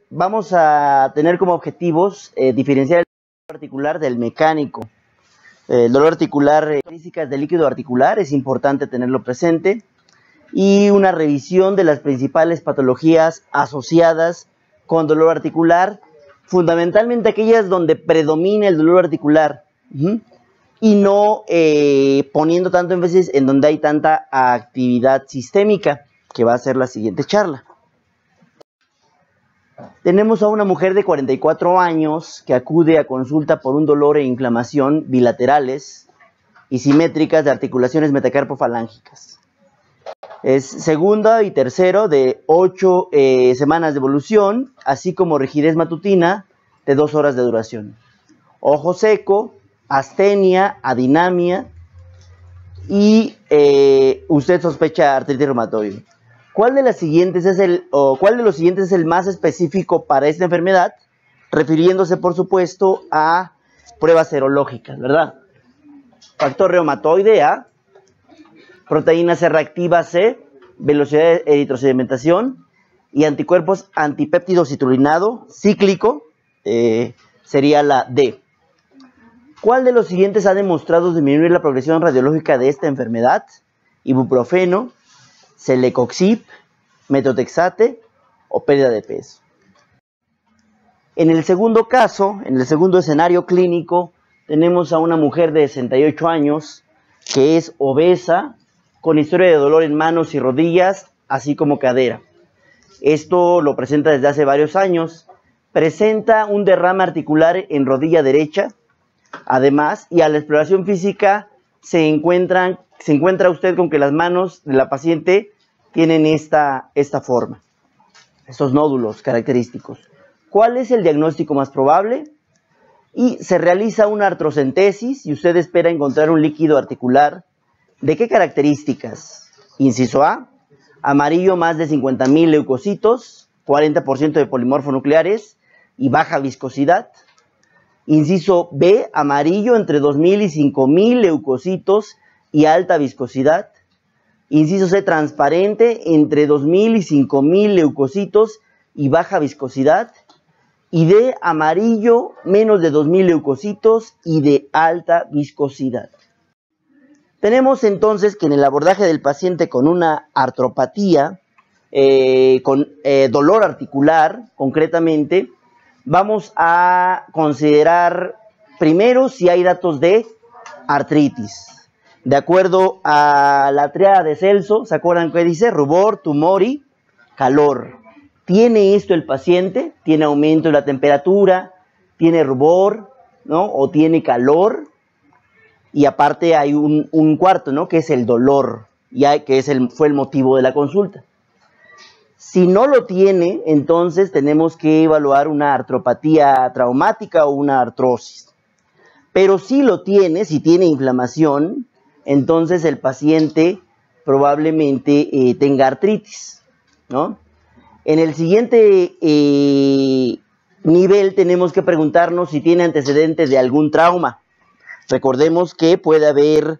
Vamos a tener como objetivos diferenciar el dolor articular del mecánico. El dolor articular, características del líquido articular, es importante tenerlo presente. Y una revisión de las principales patologías asociadas con dolor articular, fundamentalmente aquellas donde predomina el dolor articular, y no poniendo tanto énfasis en donde hay tanta actividad sistémica, que va a ser la siguiente charla. Tenemos a una mujer de 44 años que acude a consulta por un dolor e inflamación bilaterales y simétricas de articulaciones metacarpofalángicas. Es segunda y tercero de 8 semanas de evolución, así como rigidez matutina de 2 horas de duración. Ojo seco, astenia, adinamia y usted sospecha artritis reumatoide. ¿Cuál de los siguientes es el más específico para esta enfermedad? Refiriéndose, por supuesto, a pruebas serológicas, ¿verdad? Factor reumatoide A, proteína C reactiva C, velocidad de eritrosedimentación y anticuerpos antipéptido citrulinado cíclico, sería la D. ¿Cuál de los siguientes ha demostrado disminuir la progresión radiológica de esta enfermedad? Ibuprofeno, celecoxib, metotrexate o pérdida de peso. En el segundo caso, en el segundo escenario clínico, tenemos a una mujer de 68 años que es obesa, con historia de dolor en manos y rodillas, así como cadera. Esto lo presenta desde hace varios años. Presenta un derrame articular en rodilla derecha, además, y a la exploración física se encuentra usted con que las manos de la paciente tienen esta forma, estos nódulos característicos. ¿Cuál es el diagnóstico más probable? Y se realiza una artrocentesis y usted espera encontrar un líquido articular. ¿De qué características? Inciso A, amarillo más de 50.000 leucocitos, 40% de polimorfonucleares y baja viscosidad. Inciso B, amarillo entre 2.000 y 5.000 leucocitos y alta viscosidad. Inciso C, transparente entre 2.000 y 5.000 leucocitos y baja viscosidad. Y D, amarillo menos de 2.000 leucocitos y de alta viscosidad. Tenemos entonces que en el abordaje del paciente con una artropatía, con dolor articular concretamente, vamos a considerar primero si hay datos de artritis. De acuerdo a la triada de Celso, ¿se acuerdan qué dice? Rubor, tumor y calor. ¿Tiene esto el paciente? ¿Tiene aumento de la temperatura? ¿Tiene rubor? ¿No? ¿O tiene calor? Y aparte hay un cuarto, ¿no? Que es el dolor, fue el motivo de la consulta. Si no lo tiene, entonces tenemos que evaluar una artropatía traumática o una artrosis. Pero si lo tiene, si tiene inflamación, entonces el paciente probablemente tenga artritis, ¿no? En el siguiente nivel tenemos que preguntarnos si tiene antecedentes de algún trauma. Recordemos que puede haber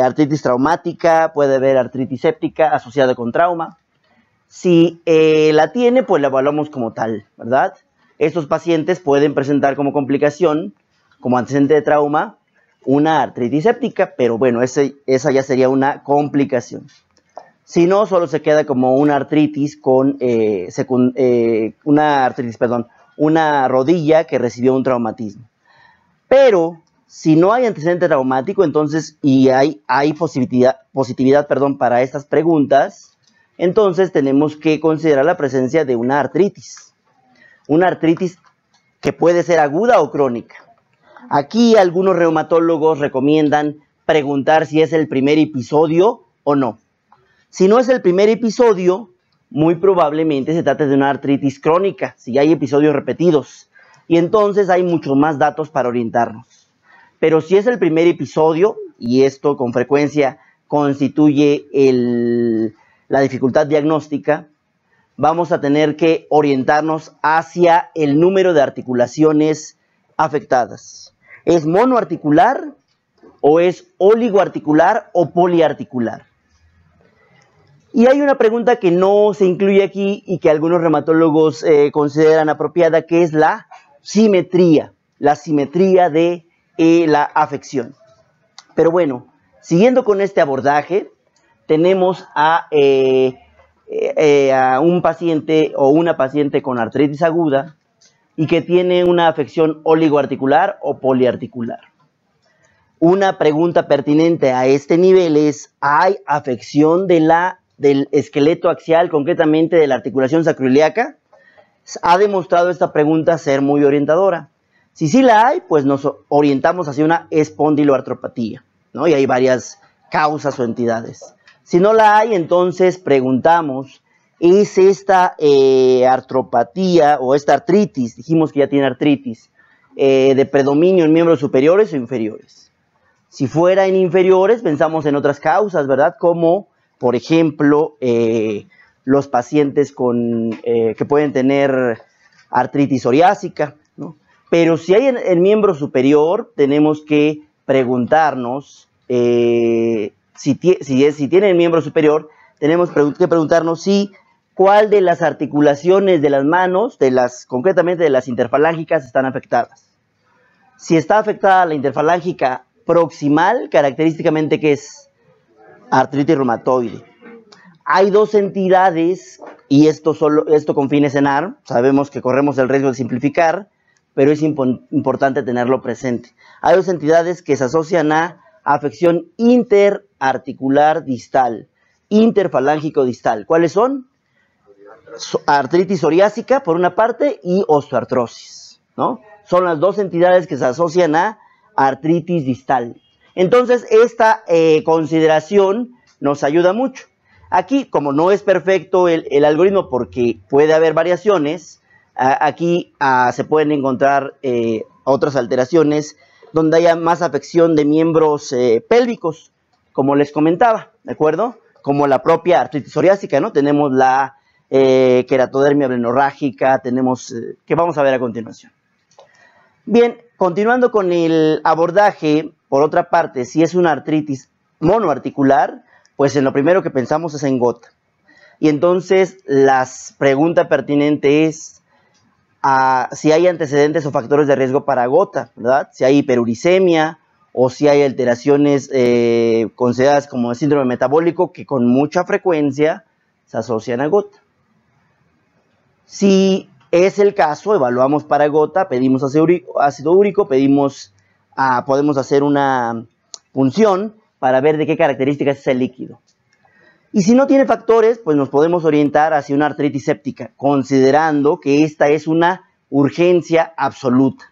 artritis traumática, puede haber artritis séptica asociada con trauma. Si la tiene, pues la evaluamos como tal, ¿verdad? Estos pacientes pueden presentar como complicación, como antecedente de trauma, una artritis séptica, pero bueno, esa ya sería una complicación. Si no, solo se queda como una artritis una rodilla que recibió un traumatismo. Pero si no hay antecedente traumático, entonces, y hay positividad para estas preguntas, entonces tenemos que considerar la presencia de una artritis. Una artritis que puede ser aguda o crónica. Aquí algunos reumatólogos recomiendan preguntar si es el primer episodio o no. Si no es el primer episodio, muy probablemente se trata de una artritis crónica, si hay episodios repetidos. Y entonces hay muchos más datos para orientarnos. Pero si es el primer episodio, y esto con frecuencia constituye la dificultad diagnóstica, vamos a tener que orientarnos hacia el número de articulaciones afectadas. ¿Es monoarticular o es oligoarticular o poliarticular? Y hay una pregunta que no se incluye aquí y que algunos reumatólogos consideran apropiada, que es la simetría de la afección. Pero bueno, siguiendo con este abordaje, tenemos a un paciente o una paciente con artritis aguda y que tiene una afección oligoarticular o poliarticular. Una pregunta pertinente a este nivel es: ¿hay afección del esqueleto axial, concretamente de la articulación sacroiliaca? Ha demostrado esta pregunta ser muy orientadora. Si sí la hay, pues nos orientamos hacia una espondiloartropatía, ¿no? Y hay varias causas o entidades. Si no la hay, entonces preguntamos: ¿es esta artropatía o esta artritis, dijimos que ya tiene artritis, de predominio en miembros superiores o inferiores? Si fuera en inferiores, pensamos en otras causas, ¿verdad? Como, por ejemplo, los pacientes que pueden tener artritis psoriásica, ¿no? Pero si hay en miembro superior, tenemos que preguntarnos, si tiene el miembro superior, tenemos que preguntarnos cuál de las articulaciones de las manos, concretamente de las interfalángicas, están afectadas. Si está afectada la interfalángica proximal, característicamente, ¿qué es? Artritis reumatoide. Hay dos entidades, y esto con fines ENAR, sabemos que corremos el riesgo de simplificar, pero es importante tenerlo presente. Hay dos entidades que se asocian a afección interarticular distal, interfalángico distal. ¿Cuáles son? Artritis psoriásica, por una parte, y osteoartrosis, ¿no? Son las dos entidades que se asocian a artritis distal. Entonces, esta consideración nos ayuda mucho. Aquí, como no es perfecto el algoritmo porque puede haber variaciones, aquí se pueden encontrar otras alteraciones donde haya más afección de miembros pélvicos, como les comentaba, ¿de acuerdo? Como la propia artritis psoriásica, ¿no? Tenemos la queratodermia blenorrágica, tenemos, que vamos a ver a continuación. Bien, continuando con el abordaje, por otra parte, si es una artritis monoarticular, pues en lo primero que pensamos es en gota. Y entonces la pregunta pertinente es si hay antecedentes o factores de riesgo para gota, ¿verdad? Si hay hiperuricemia o si hay alteraciones consideradas como síndrome metabólico que con mucha frecuencia se asocian a gota. Si es el caso, evaluamos para gota, pedimos ácido úrico, podemos hacer una punción para ver de qué características es el líquido. Y si no tiene factores, pues nos podemos orientar hacia una artritis séptica, considerando que esta es una urgencia absoluta.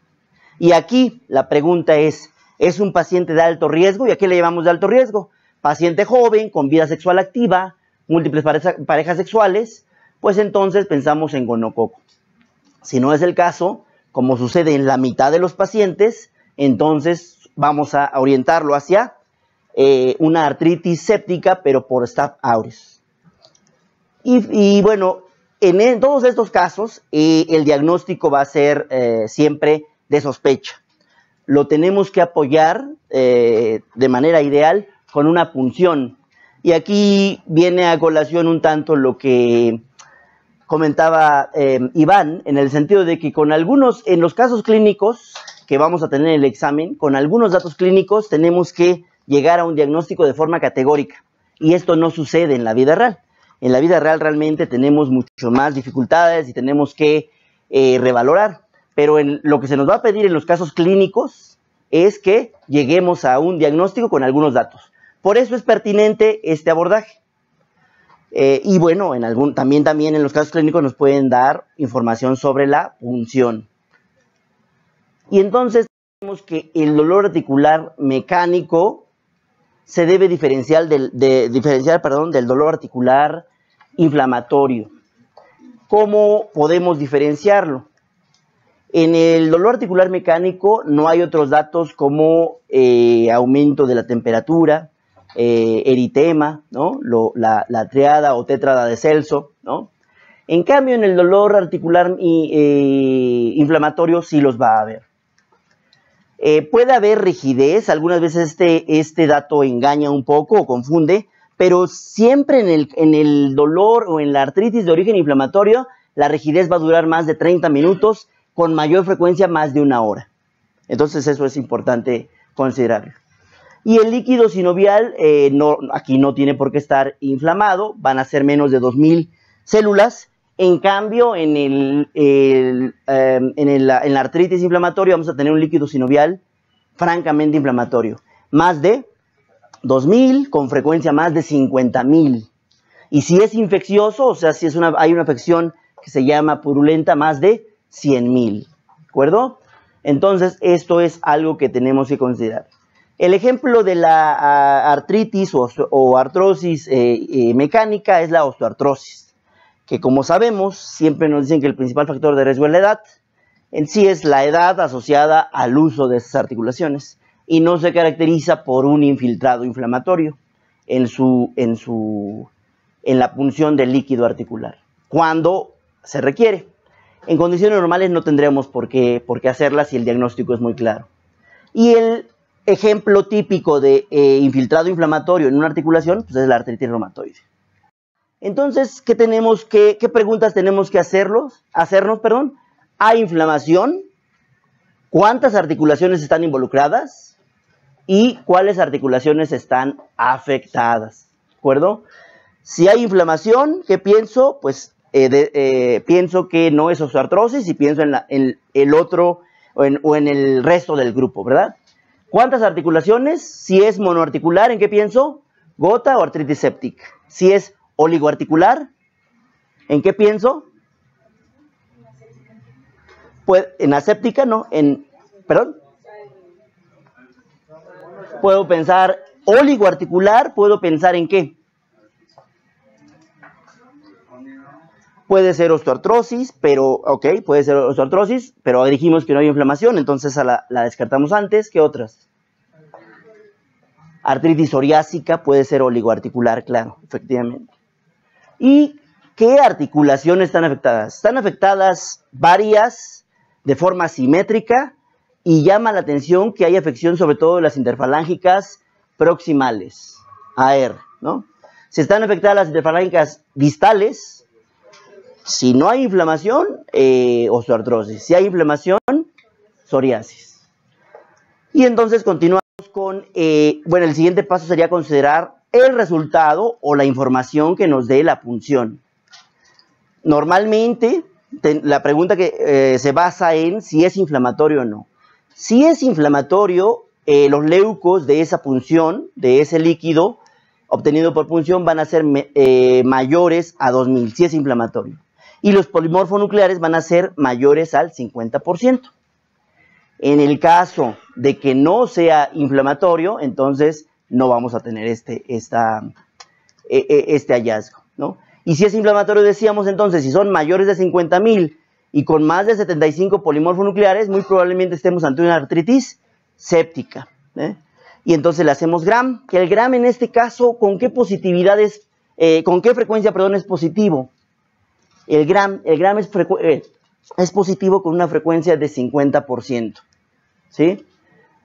Y aquí la pregunta ¿es un paciente de alto riesgo? ¿Y a qué le llamamos de alto riesgo? Paciente joven, con vida sexual activa, múltiples parejas sexuales, pues entonces pensamos en gonococo. Si no es el caso, como sucede en la mitad de los pacientes, entonces vamos a orientarlo hacia una artritis séptica, pero por Staph aureus. Y bueno, en todos estos casos, el diagnóstico va a ser siempre de sospecha. Lo tenemos que apoyar de manera ideal con una punción. Y aquí viene a colación un tanto lo que comentaba Iván, en el sentido de que en los casos clínicos que vamos a tener en el examen, con algunos datos clínicos tenemos que llegar a un diagnóstico de forma categórica. Y esto no sucede en la vida real. En la vida real realmente tenemos mucho más dificultades y tenemos que revalorar. Pero lo que se nos va a pedir en los casos clínicos es que lleguemos a un diagnóstico con algunos datos. Por eso es pertinente este abordaje. Y bueno, también en los casos clínicos nos pueden dar información sobre la punción. Y entonces tenemos que el dolor articular mecánico se debe diferenciar del dolor articular inflamatorio. ¿Cómo podemos diferenciarlo? En el dolor articular mecánico no hay otros datos como aumento de la temperatura, eritema, ¿no? La triada o tétrada de Celso, ¿no? En cambio, en el dolor articular inflamatorio sí los va a haber. Puede haber rigidez, algunas veces este dato engaña un poco o confunde, pero siempre en el dolor o en la artritis de origen inflamatorio, la rigidez va a durar más de 30 minutos, con mayor frecuencia más de 1 hora. Entonces eso es importante considerarlo. Y el líquido sinovial, aquí no tiene por qué estar inflamado, van a ser menos de 2000 células. En cambio, en la artritis inflamatoria vamos a tener un líquido sinovial francamente inflamatorio. Más de 2000, con frecuencia más de 50,000. Y si es infeccioso, o sea, si hay una afección que se llama purulenta, más de 100,000. ¿De acuerdo? Entonces, esto es algo que tenemos que considerar. El ejemplo de la artritis o artrosis mecánica es la osteoartrosis, que como sabemos, siempre nos dicen que el principal factor de riesgo es la edad. En sí es la edad asociada al uso de esas articulaciones y no se caracteriza por un infiltrado inflamatorio en la punción del líquido articular, cuando se requiere. En condiciones normales no tendríamos por qué hacerla si el diagnóstico es muy claro. Y el ejemplo típico de infiltrado inflamatorio en una articulación pues es la artritis reumatoide. Entonces, ¿qué preguntas tenemos que hacernos? ¿Hay inflamación? ¿Cuántas articulaciones están involucradas? ¿Y cuáles articulaciones están afectadas? ¿De acuerdo? Si hay inflamación, ¿qué pienso? Pues pienso que no es osteoartrosis y pienso en el otro o en el resto del grupo, ¿verdad? ¿Cuántas articulaciones? Si es monoarticular, ¿en qué pienso? Gota o artritis séptica. Si es oligoarticular, ¿en qué pienso? Pues en aséptica, no, perdón. Puedo pensar oligoarticular, ¿puedo pensar en qué? Puede ser osteoartrosis, puede ser osteoartrosis, pero dijimos que no hay inflamación, entonces la descartamos antes. ¿Qué otras? Artritis psoriásica puede ser oligoarticular, claro, efectivamente. ¿Y qué articulaciones están afectadas? Están afectadas varias de forma simétrica y llama la atención que hay afección sobre todo de las interfalángicas proximales, AR, ¿no? Si están afectadas las interfalángicas distales, si no hay inflamación, osteoartrosis. Si hay inflamación, psoriasis. Y entonces continuamos con, el siguiente paso sería considerar el resultado o la información que nos dé la punción. Normalmente, la pregunta que se basa en si es inflamatorio o no. Si es inflamatorio, los leucos de esa punción, de ese líquido obtenido por punción, van a ser mayores a 2000, si es inflamatorio. Y los polimorfonucleares van a ser mayores al 50%. En el caso de que no sea inflamatorio, entonces no vamos a tener este hallazgo, ¿no? Y si es inflamatorio, decíamos entonces, si son mayores de 50,000 y con más de 75 polimorfonucleares, muy probablemente estemos ante una artritis séptica, ¿eh? Y entonces le hacemos Gram, que el Gram en este caso, ¿con qué frecuencia es positivo? El Gram es positivo con una frecuencia de 50%, ¿sí?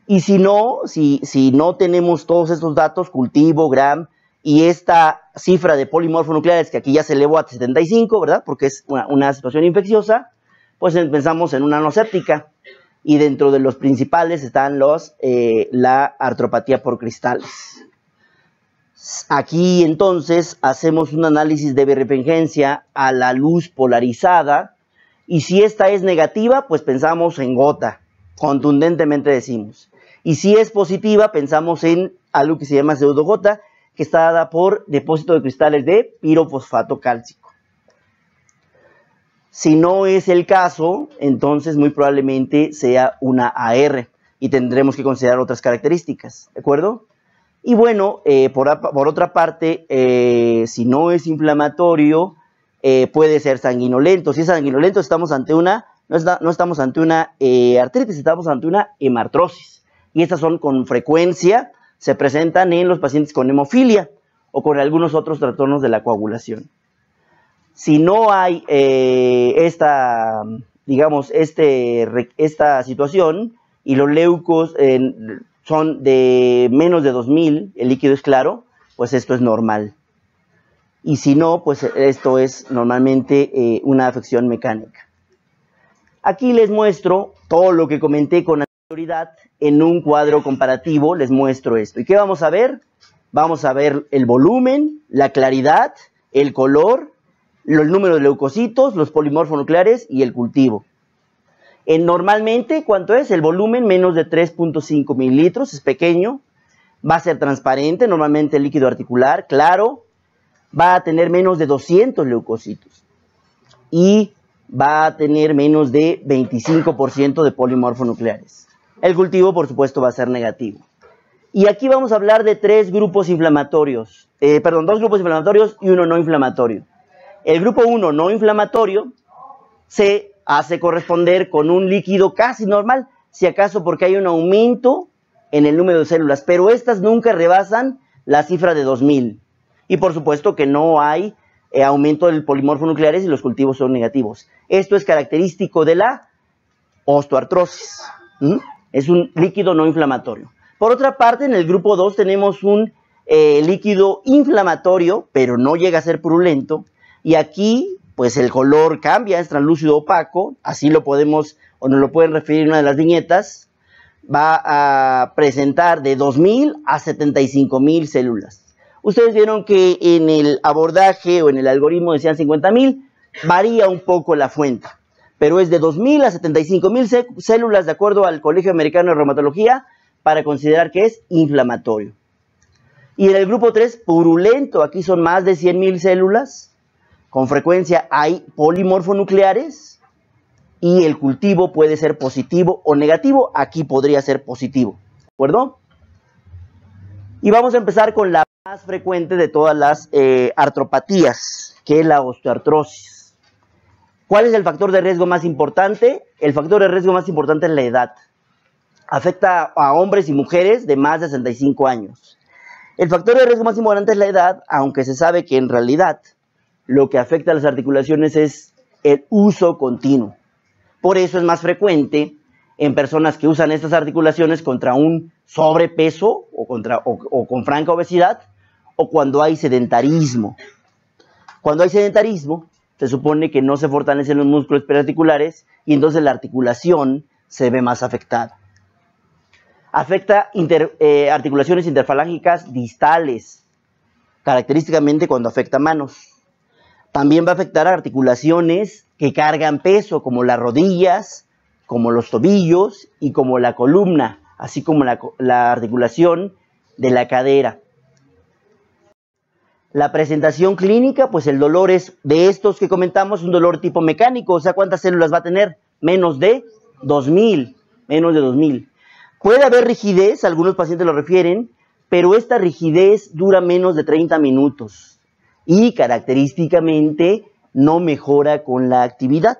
Y si no tenemos todos estos datos, cultivo, Gram, y esta cifra de polimorfonucleares, que aquí ya se elevó a 75, ¿verdad? Porque es una situación infecciosa, pues pensamos en una anoséptica. Y dentro de los principales están la artropatía por cristales. Aquí entonces hacemos un análisis de birrefringencia a la luz polarizada y si esta es negativa, pues pensamos en gota, contundentemente decimos. Y si es positiva, pensamos en algo que se llama pseudogota, que está dada por depósito de cristales de pirofosfato cálcico. Si no es el caso, entonces muy probablemente sea una AR y tendremos que considerar otras características, ¿de acuerdo? Y bueno, por otra parte, si no es inflamatorio, puede ser sanguinolento. Si es sanguinolento, no estamos ante una artritis, estamos ante una hemartrosis. Y estas son con frecuencia, se presentan en los pacientes con hemofilia o con algunos otros trastornos de la coagulación. Si no hay esta situación y los leucos son de menos de 2000, el líquido es claro, pues esto es normal. Y si no, pues esto es normalmente una afección mecánica. Aquí les muestro todo lo que comenté con anterioridad en un cuadro comparativo, les muestro esto. ¿Y qué vamos a ver? Vamos a ver el volumen, la claridad, el color, el número de leucocitos, los polimorfonucleares y el cultivo. Normalmente, ¿cuánto es? El volumen menos de 3.5 mililitros, es pequeño, va a ser transparente, normalmente líquido articular, claro, va a tener menos de 200 leucocitos y va a tener menos de 25% de polimorfonucleares. El cultivo, por supuesto, va a ser negativo. Y aquí vamos a hablar de dos grupos inflamatorios y uno no inflamatorio. El grupo 1 no inflamatorio se hace corresponder con un líquido casi normal, si acaso porque hay un aumento en el número de células, pero estas nunca rebasan la cifra de 2000. Y por supuesto que no hay aumento del polimorfonucleares y los cultivos son negativos. Esto es característico de la osteoartrosis. Es un líquido no inflamatorio. Por otra parte, en el grupo 2 tenemos un líquido inflamatorio, pero no llega a ser purulento. Y aquí, pues el color cambia, es translúcido opaco. Así lo podemos, o nos lo pueden referir en una de las viñetas. Va a presentar de 2000 a 75,000 células. Ustedes vieron que en el abordaje o en el algoritmo decían 50,000, varía un poco la fuente, pero es de 2,000 a 75,000 células de acuerdo al Colegio Americano de Reumatología para considerar que es inflamatorio. Y en el grupo 3, purulento, aquí son más de 100,000 células, con frecuencia hay polimorfonucleares y el cultivo puede ser positivo o negativo, aquí podría ser positivo, ¿de acuerdo? Y vamos a empezar con la más frecuente de todas las artropatías, que es la osteoartrosis. ¿Cuál es el factor de riesgo más importante? El factor de riesgo más importante es la edad. Afecta a hombres y mujeres de más de 65 años. El factor de riesgo más importante es la edad, aunque se sabe que en realidad lo que afecta a las articulaciones es el uso continuo. Por eso es más frecuente en personas que usan estas articulaciones contra un sobrepeso o con franca obesidad, o cuando hay sedentarismo. Cuando hay sedentarismo, se supone que no se fortalecen los músculos periarticulares y entonces la articulación se ve más afectada. Afecta articulaciones interfalángicas distales, característicamente cuando afecta manos. También va a afectar articulaciones que cargan peso, como las rodillas, como los tobillos y como la columna, así como la articulación de la cadera. La presentación clínica, pues el dolor es de estos que comentamos, un dolor tipo mecánico, o sea, ¿cuántas células va a tener? Menos de 2,000, menos de 2,000. Puede haber rigidez, algunos pacientes lo refieren, pero esta rigidez dura menos de 30 minutos y característicamente no mejora con la actividad.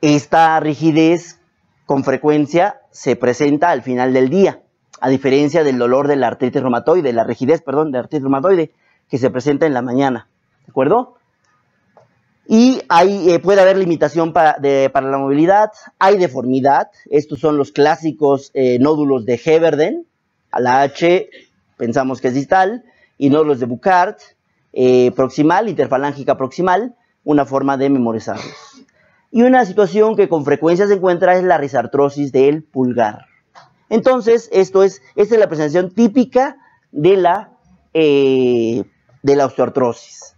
Esta rigidez con frecuencia se presenta al final del día, a diferencia del dolor de la artritis reumatoide, la rigidez, perdón, de la artritis reumatoide, que se presenta en la mañana, ¿de acuerdo? Y puede haber limitación para la movilidad, hay deformidad, estos son los clásicos nódulos de Heberden, a la H pensamos que es distal, y nódulos de Burkhardt, proximal, interfalángica proximal, una forma de memorizarlos. Y una situación que con frecuencia se encuentra es la risartrosis del pulgar. Entonces, esta es la presentación típica de la osteoartrosis.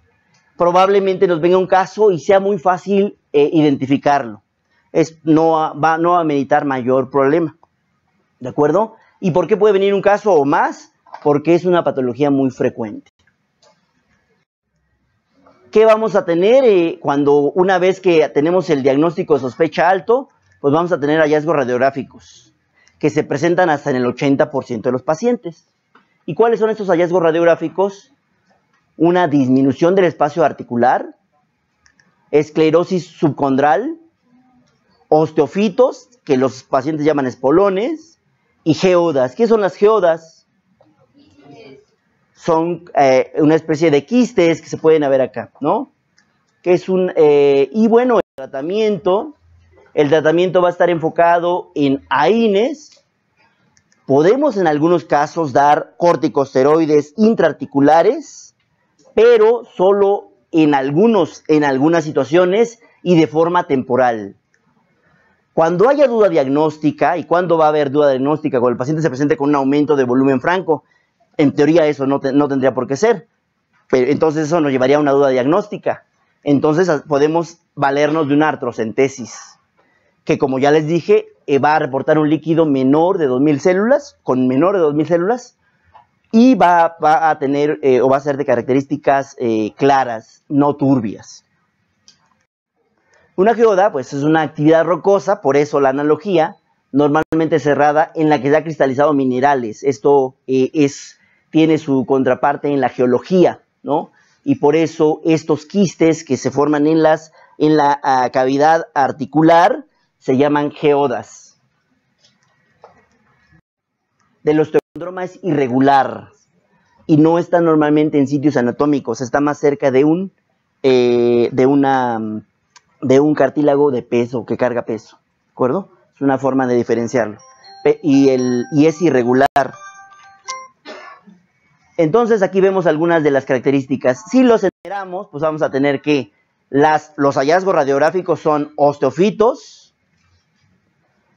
Probablemente nos venga un caso y sea muy fácil identificarlo. No va a meditar mayor problema. ¿De acuerdo? ¿Y por qué puede venir un caso o más? Porque es una patología muy frecuente. ¿Qué vamos a tener cuando una vez que tenemos el diagnóstico de sospecha alto? Pues vamos a tener hallazgos radiográficos que se presentan hasta en el 80% de los pacientes. ¿Y cuáles son estos hallazgos radiográficos? Una disminución del espacio articular, esclerosis subcondral, osteofitos, que los pacientes llaman espolones, y geodas. ¿Qué son las geodas? Son una especie de quistes que se pueden ver acá, ¿no? Que es y bueno, el tratamiento va a estar enfocado en AINES, Podemos en algunos casos dar corticosteroides intraarticulares, pero solo en algunas situaciones y de forma temporal. Cuando haya duda diagnóstica, ¿y cuándo va a haber duda diagnóstica? Cuando el paciente se presente con un aumento de volumen franco, en teoría eso no tendría por qué ser, pero entonces eso nos llevaría a una duda diagnóstica. Entonces podemos valernos de una artrocentesis, que como ya les dije, va a reportar un líquido menor de 2000 células, con menor de 2000 células, y va a tener o va a ser de características claras, no turbias. Una geoda, pues es una actividad rocosa, por eso la analogía, normalmente cerrada, en la que se ha cristalizado minerales. Esto tiene su contraparte en la geología, ¿no? Y por eso estos quistes que se forman en la cavidad articular se llaman geodas. Del osteocondroma es irregular y no está normalmente en sitios anatómicos, está más cerca de un cartílago de peso, que carga peso, ¿de acuerdo? Es una forma de diferenciarlo. Y es irregular. Entonces aquí vemos algunas de las características. Si los enumeramos, pues vamos a tener que los hallazgos radiográficos son osteofitos,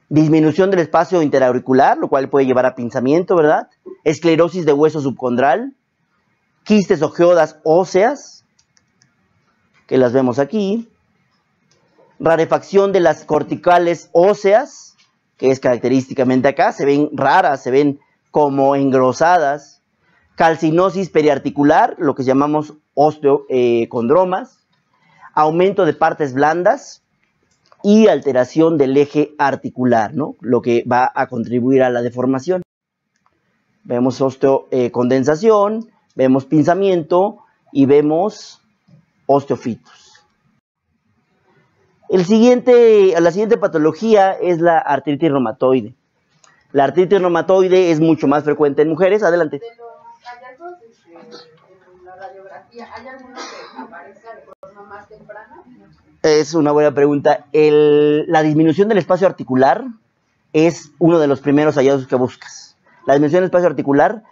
disminución del espacio interauricular, lo cual puede llevar a pinzamiento, ¿verdad? Esclerosis de hueso subcondral, quistes o geodas óseas, que las vemos aquí, rarefacción de las corticales óseas, que es característicamente acá, se ven raras, se ven como engrosadas, calcinosis periarticular, lo que llamamos osteocondromas, aumento de partes blandas y alteración del eje articular, ¿no? Lo que va a contribuir a la deformación. Vemos osteocondensación, vemos pinzamiento y vemos osteofitos. La siguiente patología es la artritis reumatoide. La artritis reumatoide es mucho más frecuente en mujeres. Adelante. De los hallazgos en la radiografía, ¿hay alguno que aparezca de forma más temprana? Es una buena pregunta. La disminución del espacio articular es uno de los primeros hallazgos que buscas. La disminución del espacio articular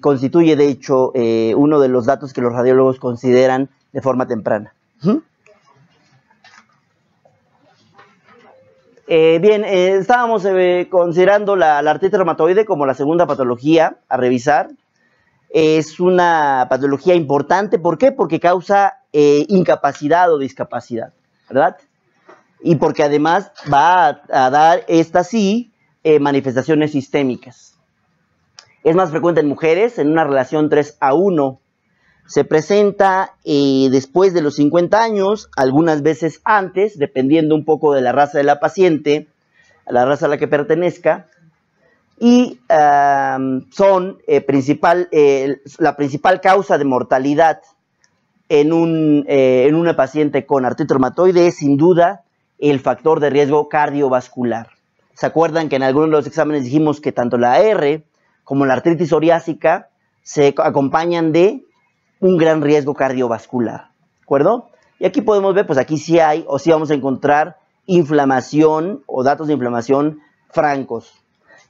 constituye, de hecho, uno de los datos que los radiólogos consideran de forma temprana. Estábamos considerando la artritis reumatoide como la segunda patología a revisar. Es una patología importante. ¿Por qué? Porque causa incapacidad o discapacidad, ¿verdad? Y porque además va a dar, esta sí, manifestaciones sistémicas. Es más frecuente en mujeres, en una relación 3:1. Se presenta después de los 50 años, algunas veces antes, dependiendo un poco de la raza de la paciente, a la raza a la que pertenezca, y son la principal causa de mortalidad en una paciente con artritis reumatoide es sin duda el factor de riesgo cardiovascular. ¿Se acuerdan que en algunos de los exámenes dijimos que tanto la AR como la artritis psoriásica se acompañan de un gran riesgo cardiovascular? ¿De acuerdo? Y aquí podemos ver, pues aquí sí hay, o sí vamos a encontrar inflamación o datos de inflamación francos.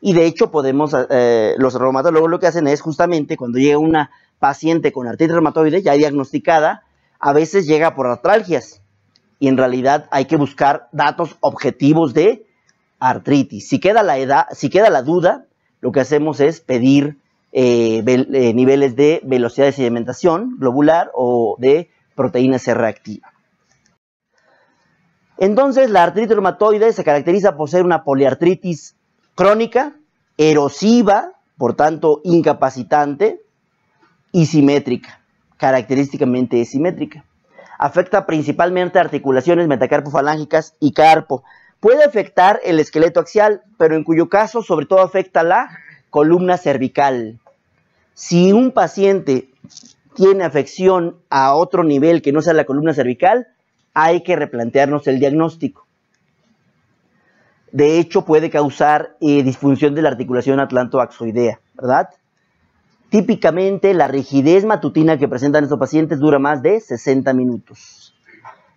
Y de hecho los reumatólogos lo que hacen es justamente cuando llega una paciente con artritis reumatoide ya diagnosticada, a veces llega por artralgias. Y en realidad hay que buscar datos objetivos de artritis. Si queda la duda, lo que hacemos es pedir niveles de velocidad de sedimentación globular o de proteína C reactiva. Entonces, la artritis reumatoide se caracteriza por ser una poliartritis crónica, erosiva, por tanto incapacitante, y simétrica, característicamente simétrica. Afecta principalmente articulaciones metacarpofalángicas y carpo. Puede afectar el esqueleto axial, pero en cuyo caso sobre todo afecta la columna cervical. Si un paciente tiene afección a otro nivel que no sea la columna cervical, hay que replantearnos el diagnóstico. De hecho, puede causar disfunción de la articulación atlantoaxoidea, ¿verdad? Típicamente, la rigidez matutina que presentan estos pacientes dura más de 60 minutos.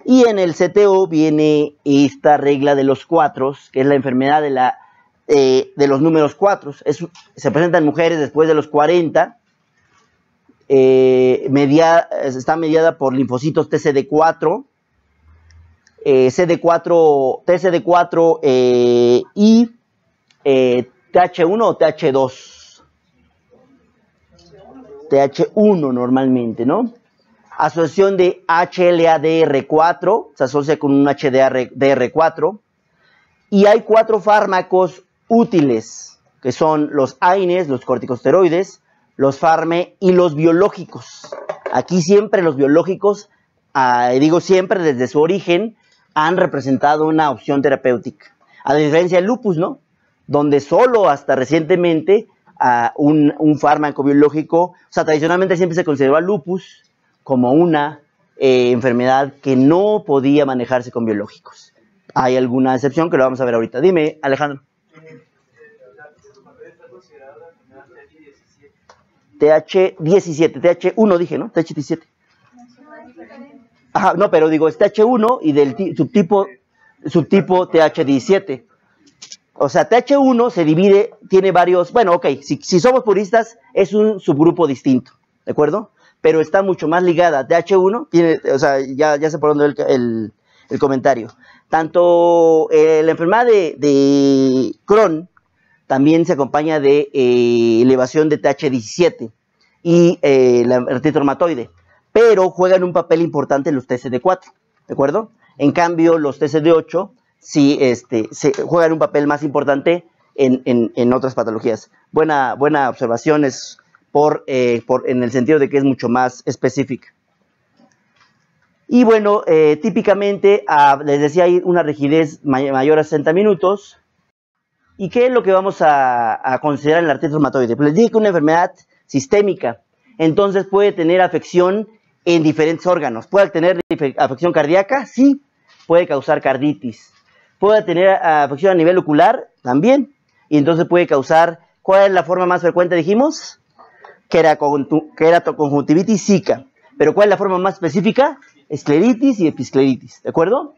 Y en el CTO viene esta regla de los 4, que es la enfermedad de la de los números 4. Se presenta en mujeres después de los 40. Está mediada por linfocitos TCD4, TCD4 y TH1 o TH2. TH1 normalmente, ¿no? Asociación de HLA-DR4, se asocia con un HDR4. Y hay 4 fármacos útiles, que son los AINES, los corticosteroides, los FARME y los biológicos. Aquí siempre los biológicos, digo siempre desde su origen, han representado una opción terapéutica. A diferencia del lupus, ¿no? Donde solo hasta recientemente un fármaco biológico, o sea, tradicionalmente siempre se consideraba lupus como una enfermedad que no podía manejarse con biológicos. Hay alguna excepción que lo vamos a ver ahorita. Dime, Alejandro. TH17, TH1 dije, ¿no? TH17. Ajá, no, pero digo, es TH1 y del subtipo TH17. O sea, TH1 se divide, tiene varios, bueno, ok, si somos puristas, es un subgrupo distinto, ¿de acuerdo? Pero está mucho más ligada a TH1, o sea, ya sé por dónde va el comentario. Tanto la enfermedad de Crohn también se acompaña de elevación de TH17 y la artritis reumatoide, pero juegan un papel importante en los TCD4, ¿de acuerdo? En cambio, los TCD8 sí se juegan un papel más importante en otras patologías. Buena observación es en el sentido de que es mucho más específica. Y bueno, típicamente, les decía, hay una rigidez mayor a 60 minutos. ¿Y qué es lo que vamos a considerar en la artritis reumatoide? Pues les dije que es una enfermedad sistémica, entonces puede tener afección en diferentes órganos. ¿Puede tener afección cardíaca? Sí. Puede causar carditis. Puede tener afección a nivel ocular, también. Y entonces puede causar, ¿cuál es la forma más frecuente, dijimos? Queratoconjuntivitis Zika. Pero ¿cuál es la forma más específica? Escleritis y episcleritis, ¿de acuerdo?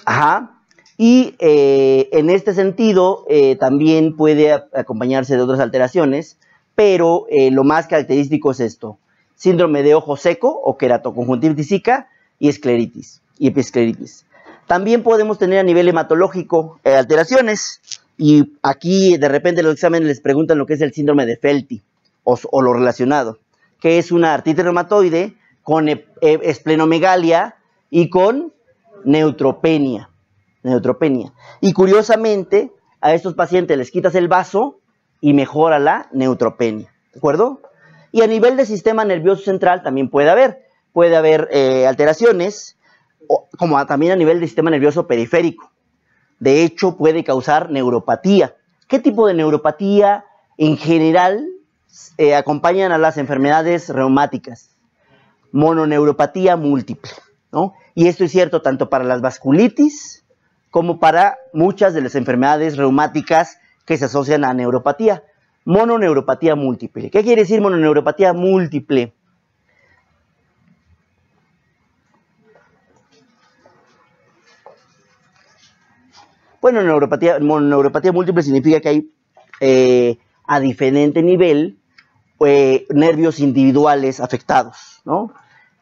Ajá. Y en este sentido también puede acompañarse de otras alteraciones, pero lo más característico es esto: síndrome de ojo seco o queratoconjuntivitis Zika y escleritis y episcleritis. También podemos tener a nivel hematológico alteraciones, y aquí de repente los exámenes les preguntan lo que es el síndrome de Felty o lo relacionado, que es una artritis reumatoide con esplenomegalia y con neutropenia. Y curiosamente, a estos pacientes les quitas el vaso y mejora la neutropenia, ¿de acuerdo? Y a nivel del sistema nervioso central también puede haber alteraciones, como también a nivel del sistema nervioso periférico. De hecho, puede causar neuropatía. ¿Qué tipo de neuropatía en general acompañan a las enfermedades reumáticas? Mononeuropatía múltiple, ¿no? Y esto es cierto tanto para las vasculitis como para muchas de las enfermedades reumáticas que se asocian a neuropatía. Mononeuropatía múltiple. ¿Qué quiere decir mononeuropatía múltiple? Bueno, mononeuropatía múltiple significa que hay a diferente nivel nervios individuales afectados, ¿no?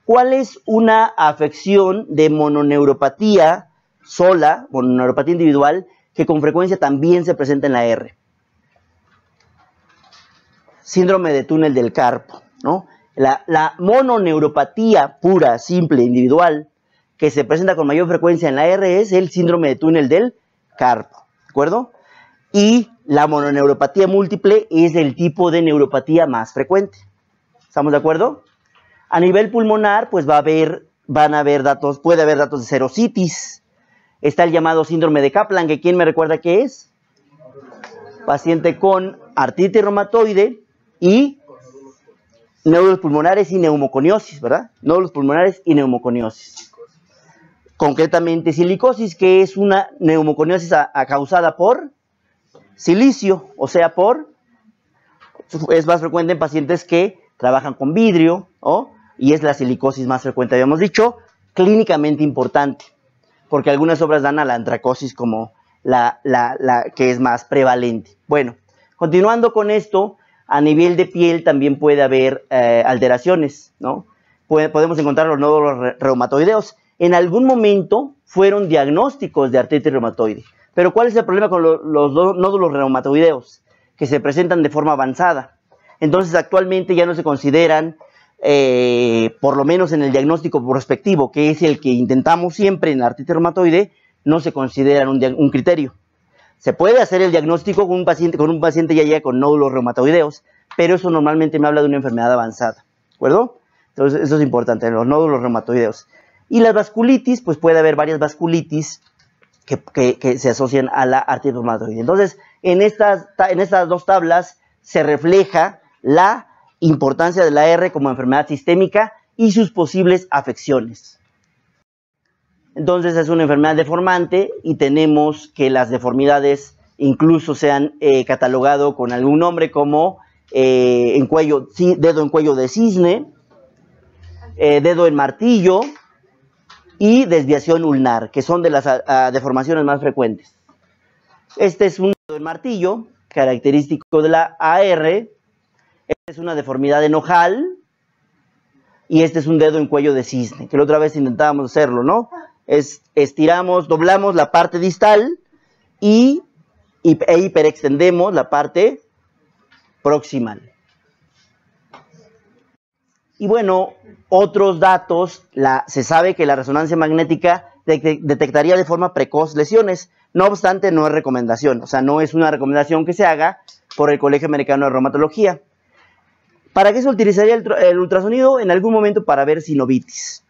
¿Cuál es una afección de mononeuropatía sola, mononeuropatía individual, que con frecuencia también se presenta en la R? Síndrome de túnel del carpo, ¿no? La mononeuropatía pura, simple, individual, que se presenta con mayor frecuencia en la R es el síndrome de túnel del carpo, ¿de acuerdo? Y la mononeuropatía múltiple es el tipo de neuropatía más frecuente. ¿Estamos de acuerdo? A nivel pulmonar, pues puede haber datos de serositis. Está el llamado síndrome de Kaplan, que ¿quién me recuerda qué es? Paciente con artritis reumatoide y nódulos pulmonares y neumoconiosis, ¿verdad? Nódulos pulmonares y neumoconiosis. Concretamente silicosis, que es una neumoconiosis causada por silicio, o sea, es más frecuente en pacientes que trabajan con vidrio, ¿no? Y es la silicosis más frecuente, habíamos dicho, clínicamente importante, porque algunas obras dan a la antracosis como que es más prevalente. Bueno, continuando con esto, a nivel de piel también puede haber alteraciones, ¿no? Podemos encontrar los nódulos reumatoideos. En algún momento fueron diagnósticos de artritis reumatoide. Pero ¿cuál es el problema con los nódulos reumatoideos? Que se presentan de forma avanzada. Entonces actualmente ya no se consideran, por lo menos en el diagnóstico prospectivo, que es el que intentamos siempre en la artritis reumatoide, no se considera un criterio. Se puede hacer el diagnóstico con un paciente ya llega con nódulos reumatoideos, pero eso normalmente me habla de una enfermedad avanzada, ¿de acuerdo? Entonces eso es importante, los nódulos reumatoideos. Y las vasculitis, pues puede haber varias vasculitis que se asocian a la artritis reumatoide. Entonces, en estas dos tablas se refleja la importancia de la R como enfermedad sistémica y sus posibles afecciones. Entonces es una enfermedad deformante y tenemos que las deformidades incluso se han catalogado con algún nombre como dedo en cuello de cisne, dedo en martillo y desviación ulnar, que son de las deformaciones más frecuentes. Este es un dedo en martillo, característico de la AR. Esta es una deformidad en ojal. Y este es un dedo en cuello de cisne, que la otra vez intentábamos hacerlo, ¿no? Estiramos, doblamos la parte distal e hiperextendemos la parte proximal. Y bueno, otros datos, se sabe que la resonancia magnética detectaría de forma precoz lesiones. No obstante, no es recomendación, o sea, no es una recomendación que se haga por el Colegio Americano de Reumatología. ¿Para qué se utilizaría el ultrasonido? En algún momento para ver sinovitis.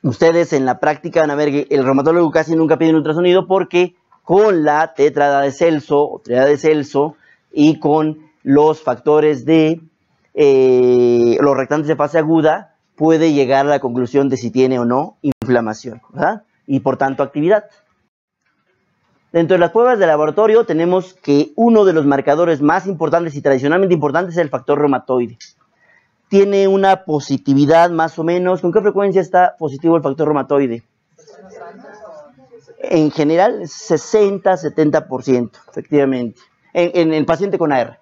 Ustedes en la práctica van a ver que el reumatólogo casi nunca pide un ultrasonido porque con la tetrada de Celso o triada de Celso y con los factores de los rectantes de fase aguda puede llegar a la conclusión de si tiene o no inflamación, ¿verdad? Y por tanto actividad. Dentro de las pruebas de laboratorio tenemos que uno de los marcadores más importantes y tradicionalmente importantes es el factor reumatoide. Tiene una positividad más o menos. ¿Con qué frecuencia está positivo el factor reumatoide? En general, 60-70%, efectivamente. En el paciente con AR.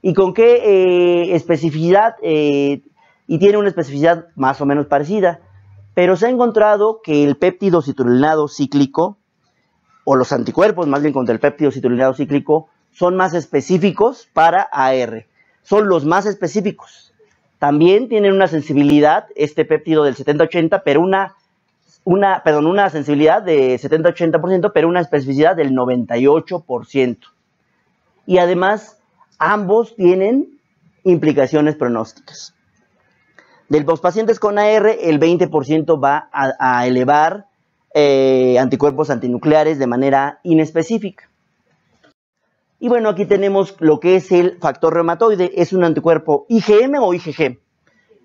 ¿Y con qué especificidad? Y tiene una especificidad más o menos parecida. Pero se ha encontrado que el péptido citrulinado cíclico, o los anticuerpos más bien contra el péptido citrulinado cíclico, son más específicos para AR. Son los más específicos. También tienen una sensibilidad, este péptido del 70-80, pero una sensibilidad de 70-80%, pero una especificidad del 98%. Y además, ambos tienen implicaciones pronósticas. De los pacientes con AR, el 20% va a elevar anticuerpos antinucleares de manera inespecífica. Y bueno, aquí tenemos lo que es el factor reumatoide. Es un anticuerpo IgM o IgG.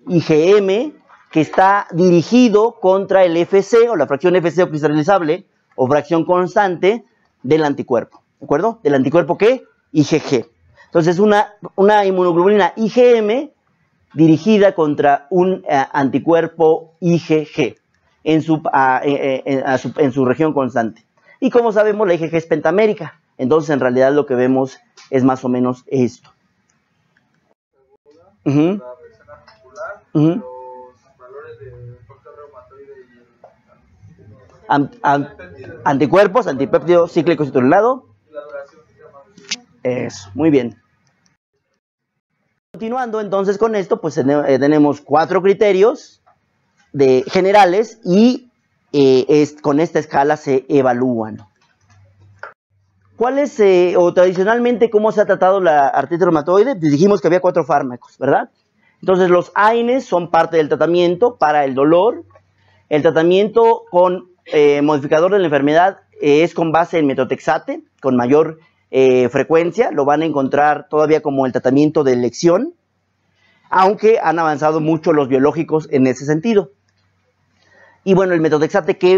IgM que está dirigido contra el FC o la fracción FC o cristalizable o fracción constante del anticuerpo. ¿De acuerdo? ¿Del anticuerpo qué? IgG. Entonces una inmunoglobulina IgM dirigida contra un anticuerpo IgG en su región constante. Y como sabemos, la IgG es pentamérica. Entonces, en realidad, lo que vemos es más o menos esto. La los valores de factor reumatoide y anticuerpos, antipéptido cíclico citrulinado. La duración se llama. Eso, muy bien. Continuando entonces con esto, pues tenemos 4 criterios generales y con esta escala se evalúan. ¿Cuál es, o tradicionalmente, cómo se ha tratado la artritis reumatoide? Pues dijimos que había 4 fármacos, ¿verdad? Entonces los AINES son parte del tratamiento para el dolor. El tratamiento con modificador de la enfermedad es con base en metotrexate, con mayor frecuencia. Lo van a encontrar todavía como el tratamiento de elección, aunque han avanzado mucho los biológicos en ese sentido. Y bueno, el metotrexate, ¿qué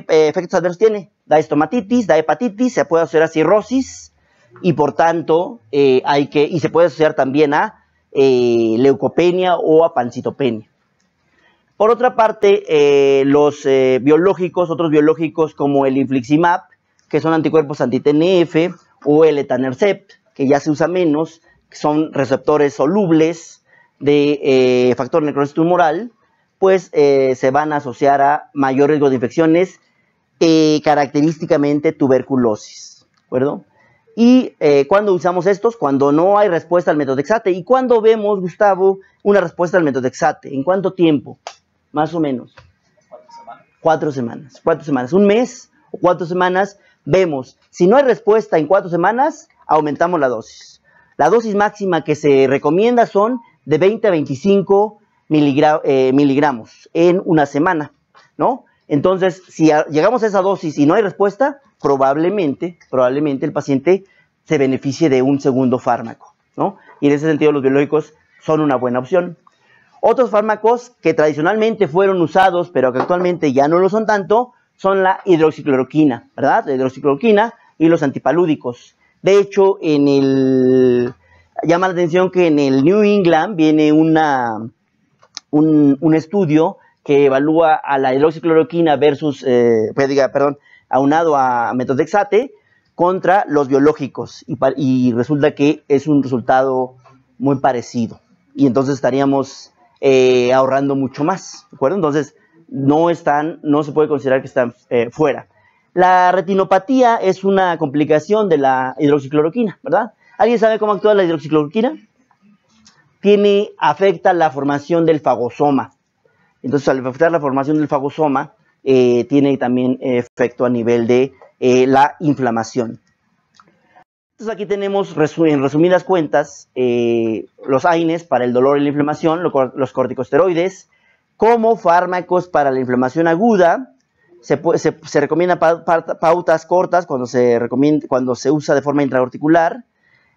efectos adversos tiene? Da estomatitis, da hepatitis, se puede asociar a cirrosis y por tanto y se puede asociar también a leucopenia o a pancitopenia. Por otra parte, otros biológicos como el infliximab que son anticuerpos anti-TNF, o el etanercept, que ya se usa menos, que son receptores solubles de factor necrosis tumoral, pues se van a asociar a mayor riesgo de infecciones, característicamente tuberculosis, ¿de acuerdo? Y ¿cuándo usamos estos? Cuando no hay respuesta al metotrexate. ¿Y cuándo vemos, Gustavo, una respuesta al metotrexate? ¿En cuánto tiempo? Más o menos. 4 semanas. 4 semanas. Un mes o 4 semanas vemos. Si no hay respuesta en 4 semanas, aumentamos la dosis. La dosis máxima que se recomienda son de 20 a 25 miligramos en una semana, ¿no? Entonces, si llegamos a esa dosis y no hay respuesta, probablemente el paciente se beneficie de un segundo fármaco, ¿no? Y en ese sentido los biológicos son una buena opción. Otros fármacos que tradicionalmente fueron usados, pero que actualmente ya no lo son tanto, son la hidroxicloroquina, ¿verdad? La hidroxicloroquina y los antipalúdicos. De hecho, llama la atención que en el New England viene un estudio que evalúa a la hidroxicloroquina versus, aunado a metotrexate contra los biológicos y resulta que es un resultado muy parecido y entonces estaríamos ahorrando mucho más, ¿de acuerdo? Entonces no se puede considerar que están fuera. La retinopatía es una complicación de la hidroxicloroquina, ¿verdad? ¿Alguien sabe cómo actúa la hidroxicloroquina? Afecta la formación del fagosoma. Entonces, al afectar la formación del fagosoma, tiene también efecto a nivel de la inflamación. Entonces, aquí tenemos, en resumidas cuentas, los AINES para el dolor y la inflamación, los corticosteroides, como fármacos para la inflamación aguda. Se recomiendan pautas cortas cuando se usa de forma intraarticular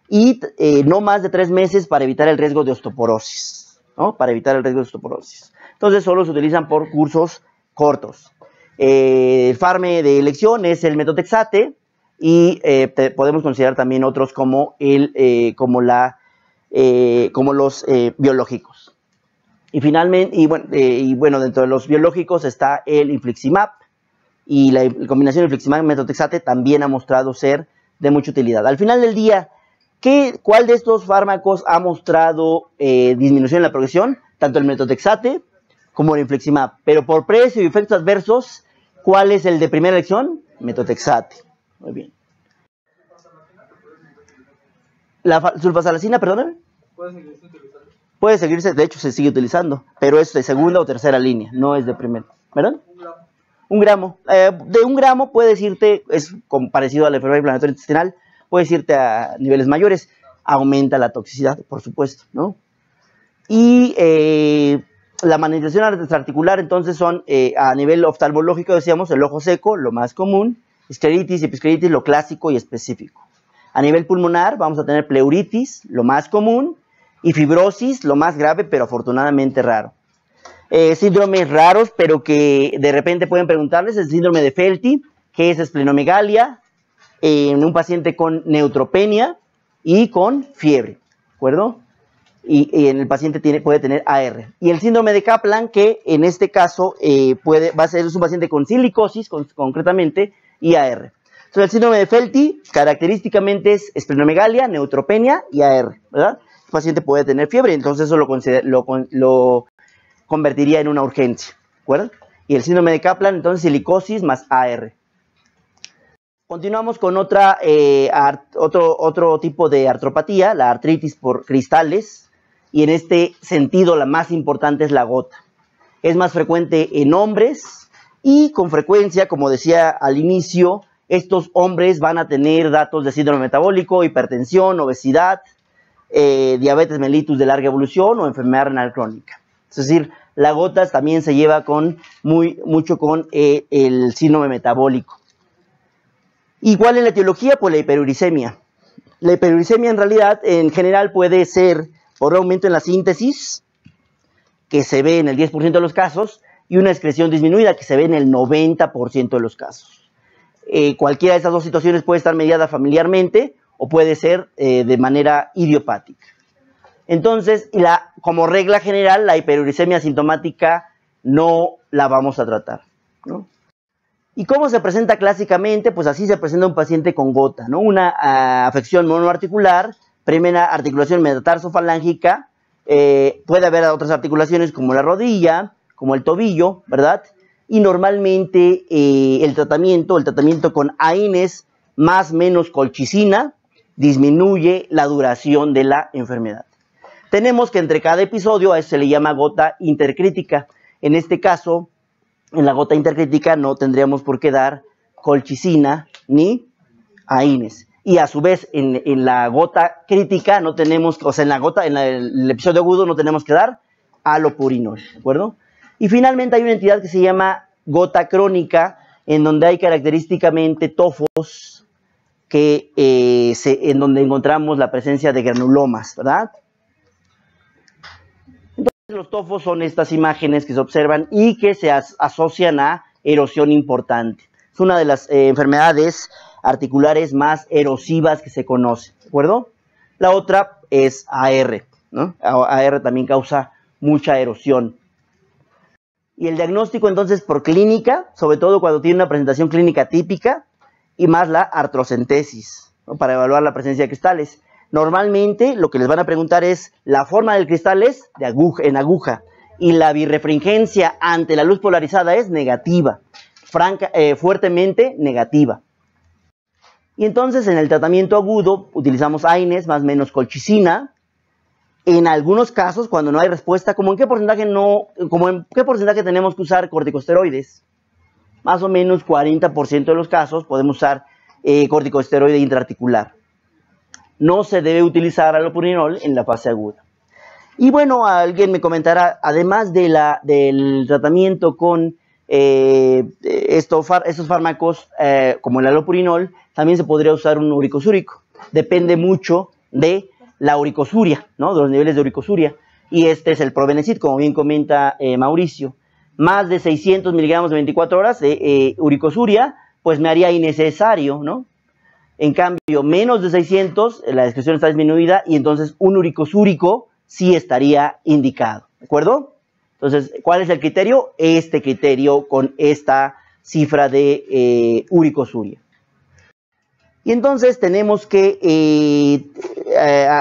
y no más de 3 meses para evitar el riesgo de osteoporosis, ¿no? Para evitar el riesgo de osteoporosis. Entonces solo se utilizan por cursos cortos. El fármaco de elección es el metotrexate y podemos considerar también otros como los biológicos. Y finalmente, dentro de los biológicos está el infliximab y la combinación de infliximab y metotrexate también ha mostrado ser de mucha utilidad. Al final del día, ¿cuál de estos fármacos ha mostrado disminución en la progresión? Tanto el metotrexate como el infliximab. Pero por precio y efectos adversos, ¿cuál es el de primera elección? Metotrexate. Muy bien. La sulfasalazina, perdóname. ¿Puede seguirse utilizando? Puede seguirse, de hecho se sigue utilizando, pero es de segunda o tercera línea, no es de primera. ¿Verdad? 1 gramo. De 1 gramo puede decirte, es parecido a la enfermedad inflamatoria intestinal, puede irte a niveles mayores, aumenta la toxicidad, por supuesto, ¿no? Y la manifestación articular, entonces, son a nivel oftalmológico, decíamos, el ojo seco, lo más común, escleritis y episcleritis, lo clásico y específico. A nivel pulmonar, vamos a tener pleuritis, lo más común, y fibrosis, lo más grave, pero afortunadamente raro. Síndromes raros, pero que de repente pueden preguntarles, el síndrome de Felty, que es esplenomegalia, en un paciente con neutropenia y con fiebre, ¿de acuerdo? Y en el paciente puede tener AR. Y el síndrome de Kaplan, que en este caso es un paciente con silicosis, concretamente, y AR. Entonces, el síndrome de Felty, característicamente es esplenomegalia, neutropenia y AR, ¿verdad? El paciente puede tener fiebre, entonces eso lo convertiría en una urgencia, ¿de acuerdo? Y el síndrome de Kaplan, entonces, silicosis más AR. Continuamos con otro tipo de artropatía, la artritis por cristales, y en este sentido la más importante es la gota. Es más frecuente en hombres y con frecuencia, como decía al inicio, estos hombres van a tener datos de síndrome metabólico, hipertensión, obesidad, diabetes mellitus de larga evolución o enfermedad renal crónica. Es decir, la gota también se lleva mucho con el síndrome metabólico. ¿Y cuál es la etiología? Pues la hiperuricemia. La hiperuricemia en realidad, en general, puede ser por un aumento en la síntesis, que se ve en el 10% de los casos, y una excreción disminuida, que se ve en el 90% de los casos. Cualquiera de estas dos situaciones puede estar mediada familiarmente o puede ser de manera idiopática. Entonces, como regla general, la hiperuricemia asintomática no la vamos a tratar, ¿no? ¿Y cómo se presenta clásicamente? Pues así se presenta un paciente con gota, ¿no? Una afección monoarticular, primera articulación metatarso-falángica, puede haber otras articulaciones como la rodilla, como el tobillo, ¿verdad? Y normalmente el tratamiento con AINES más menos colchicina disminuye la duración de la enfermedad. Tenemos que entre cada episodio a eso se le llama gota intercrítica. En este caso, en la gota intercrítica no tendríamos por qué dar colchicina ni AINES. Y a su vez, en la gota crítica no tenemos, o sea, en el episodio agudo no tenemos que dar alopurinol, ¿de acuerdo? Y finalmente hay una entidad que se llama gota crónica, en donde hay característicamente tofos, en donde encontramos la presencia de granulomas, ¿verdad? Entonces los tofos son estas imágenes que se observan y que se asocian a erosión importante. Es una de las enfermedades articulares más erosivas que se conoce, ¿de acuerdo? La otra es AR, ¿no? AR también causa mucha erosión. Y el diagnóstico entonces por clínica, sobre todo cuando tiene una presentación clínica típica, y más la artrocentesis, ¿no? Para evaluar la presencia de cristales. Normalmente lo que les van a preguntar es la forma del cristal es en aguja, y la birrefringencia ante la luz polarizada es negativa, fuertemente negativa. Y entonces en el tratamiento agudo utilizamos AINES más menos colchicina. En algunos casos, cuando no hay respuesta, ¿en qué porcentaje tenemos que usar corticosteroides? Más o menos 40% de los casos podemos usar corticosteroide intraarticular. No se debe utilizar alopurinol en la fase aguda. Y bueno, alguien me comentará, además del tratamiento con estos fármacos como el alopurinol, también se podría usar un uricosúrico. Depende mucho de la uricosuria, ¿no? De los niveles de uricosuria. Y este es el Probenecid, como bien comenta Mauricio. Más de 600 miligramos de 24 horas de uricosuria, pues me haría innecesario, ¿no? En cambio, menos de 600, la descripción está disminuida y entonces un uricosúrico sí estaría indicado, ¿de acuerdo? Entonces, ¿cuál es el criterio? Este criterio con esta cifra de uricosuria. Y entonces tenemos que,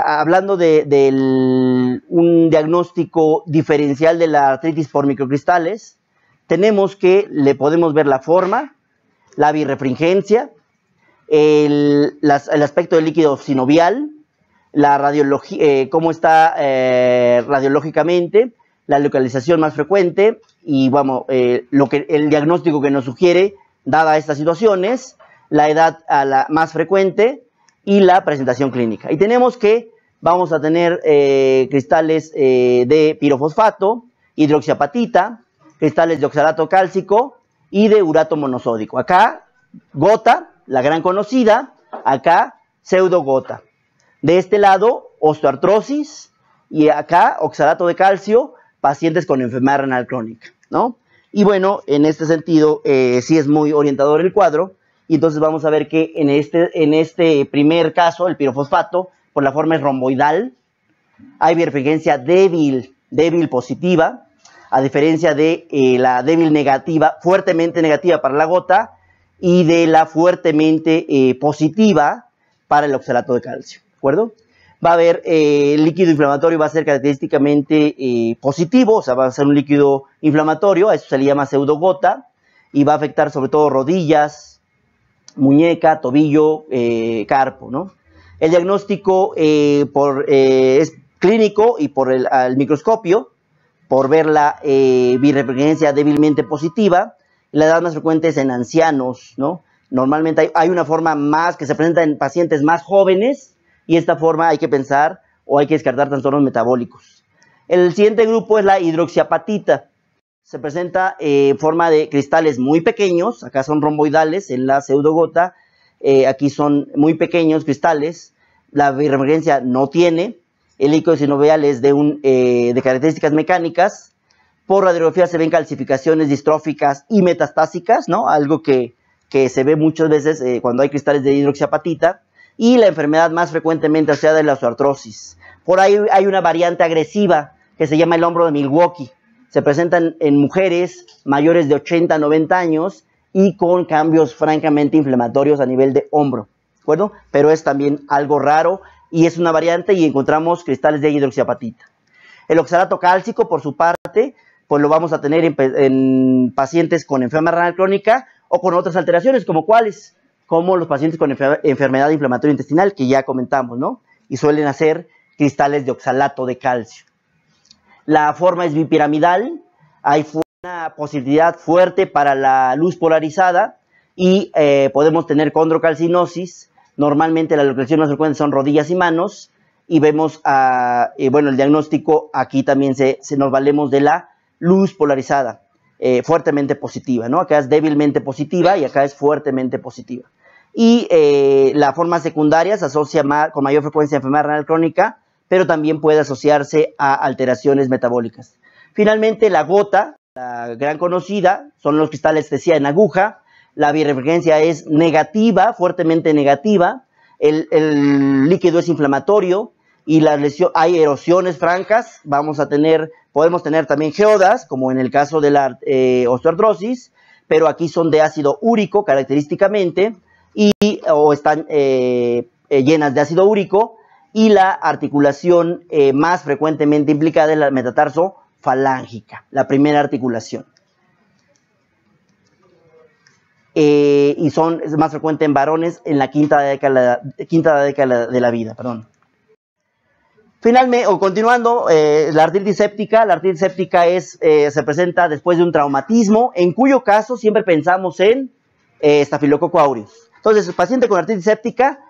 hablando de un diagnóstico diferencial de la artritis por microcristales, tenemos que le podemos ver la forma, la birrefringencia, el aspecto del líquido sinovial, la radiología, cómo está radiológicamente, la localización más frecuente y vamos, el diagnóstico que nos sugiere, dada estas situaciones, la edad más frecuente y la presentación clínica. Y tenemos que vamos a tener cristales de pirofosfato, hidroxiapatita, cristales de oxalato cálcico y de urato monosódico. Acá, gota, la gran conocida, acá, pseudogota. De este lado, osteoartrosis y acá, oxalato de calcio, pacientes con enfermedad renal crónica, ¿no? Y bueno, en este sentido, sí es muy orientador el cuadro. Y entonces vamos a ver que en este primer caso, el pirofosfato, por la forma es romboidal, hay birrefringencia débil positiva, a diferencia de la débil negativa, fuertemente negativa para la gota, y de la fuertemente positiva para el oxalato de calcio, ¿de acuerdo? Va a haber el líquido inflamatorio, va a ser característicamente positivo, o sea, va a ser un líquido inflamatorio, a eso se le llama pseudogota, y va a afectar sobre todo rodillas, muñeca, tobillo, carpo, ¿no? El diagnóstico es clínico y por el microscopio, por ver la birrefringencia débilmente positiva. La edad más frecuente es en ancianos, ¿no? Normalmente hay una forma más que se presenta en pacientes más jóvenes y esta forma hay que pensar o hay que descartar trastornos metabólicos. El siguiente grupo es la hidroxiapatita. Se presenta en forma de cristales muy pequeños, acá son romboidales en la pseudogota, aquí son muy pequeños cristales, la birrefringencia no tiene, el líquido sinovial es de características mecánicas, por radiografía se ven calcificaciones distróficas y metastásicas, ¿no? Algo que se ve muchas veces cuando hay cristales de hidroxiapatita, y la enfermedad más frecuentemente asociada es la osteoartrosis. Por ahí hay una variante agresiva que se llama el hombro de Milwaukee. Se presentan en mujeres mayores de 80 a 90 años y con cambios francamente inflamatorios a nivel de hombro, ¿de acuerdo? Pero es también algo raro y es una variante y encontramos cristales de hidroxiapatita. El oxalato cálcico, por su parte, pues lo vamos a tener en pacientes con enfermedad renal crónica o con otras alteraciones, como cuáles, como los pacientes con enfermedad inflamatoria intestinal, que ya comentamos, ¿no? Y suelen hacer cristales de oxalato de calcio. La forma es bipiramidal, hay una positividad fuerte para la luz polarizada y podemos tener condrocalcinosis. Normalmente las localizaciones más frecuentes son rodillas y manos y vemos, bueno, el diagnóstico aquí también nos valemos de la luz polarizada, fuertemente positiva, ¿no? Acá es débilmente positiva y acá es fuertemente positiva. Y la forma secundaria se asocia con mayor frecuencia a enfermedad renal crónica, pero también puede asociarse a alteraciones metabólicas. Finalmente, la gota, la gran conocida, son los cristales de en aguja. La birefrecuencia es negativa, fuertemente negativa. El líquido es inflamatorio y hay erosiones francas. Podemos tener también geodas, como en el caso de la osteoartrosis, pero aquí son de ácido úrico característicamente o están llenas de ácido úrico. Y la articulación más frecuentemente implicada es la metatarsofalángica, la primera articulación. Y es más frecuente en varones en la quinta década de la vida, perdón. Finalmente, o continuando, la artritis séptica. La artritis séptica se presenta después de un traumatismo, en cuyo caso siempre pensamos en Staphylococcus aureus. Entonces, el paciente con artritis séptica,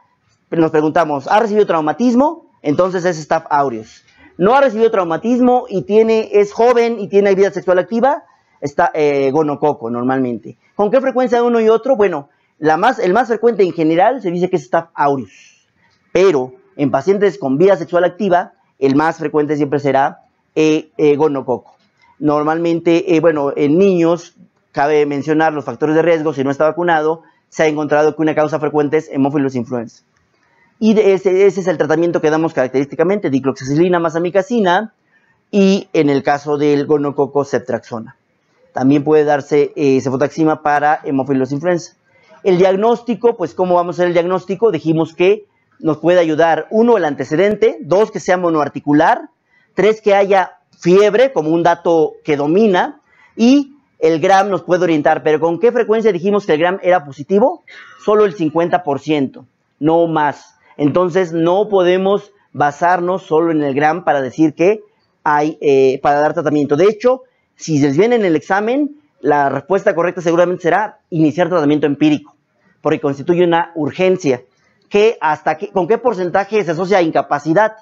nos preguntamos, ¿ha recibido traumatismo? Entonces es Staph aureus. ¿No ha recibido traumatismo y es joven y tiene vida sexual activa? Está gonococo normalmente. ¿Con qué frecuencia uno y otro? Bueno, el más frecuente en general se dice que es Staph aureus. Pero en pacientes con vida sexual activa, el más frecuente siempre será gonococo. Normalmente, bueno, en niños, cabe mencionar los factores de riesgo, si no está vacunado, se ha encontrado que una causa frecuente es Haemophilus influenza. Y ese es el tratamiento que damos característicamente, dicloxacilina más amikacina, y en el caso del gonococo, ceftriaxona. También puede darse cefotaxima para Haemophilus influenza. El diagnóstico, pues ¿cómo vamos a hacer el diagnóstico? Dijimos que nos puede ayudar, 1, el antecedente, 2, que sea monoarticular, 3, que haya fiebre como un dato que domina, y el Gram nos puede orientar. ¿Pero con qué frecuencia dijimos que el Gram era positivo? Solo el 50%, no más. Entonces no podemos basarnos solo en el Gram para decir que para dar tratamiento. De hecho, si les viene en el examen, la respuesta correcta seguramente será iniciar tratamiento empírico, porque constituye una urgencia. ¿Con qué porcentaje se asocia a incapacidad?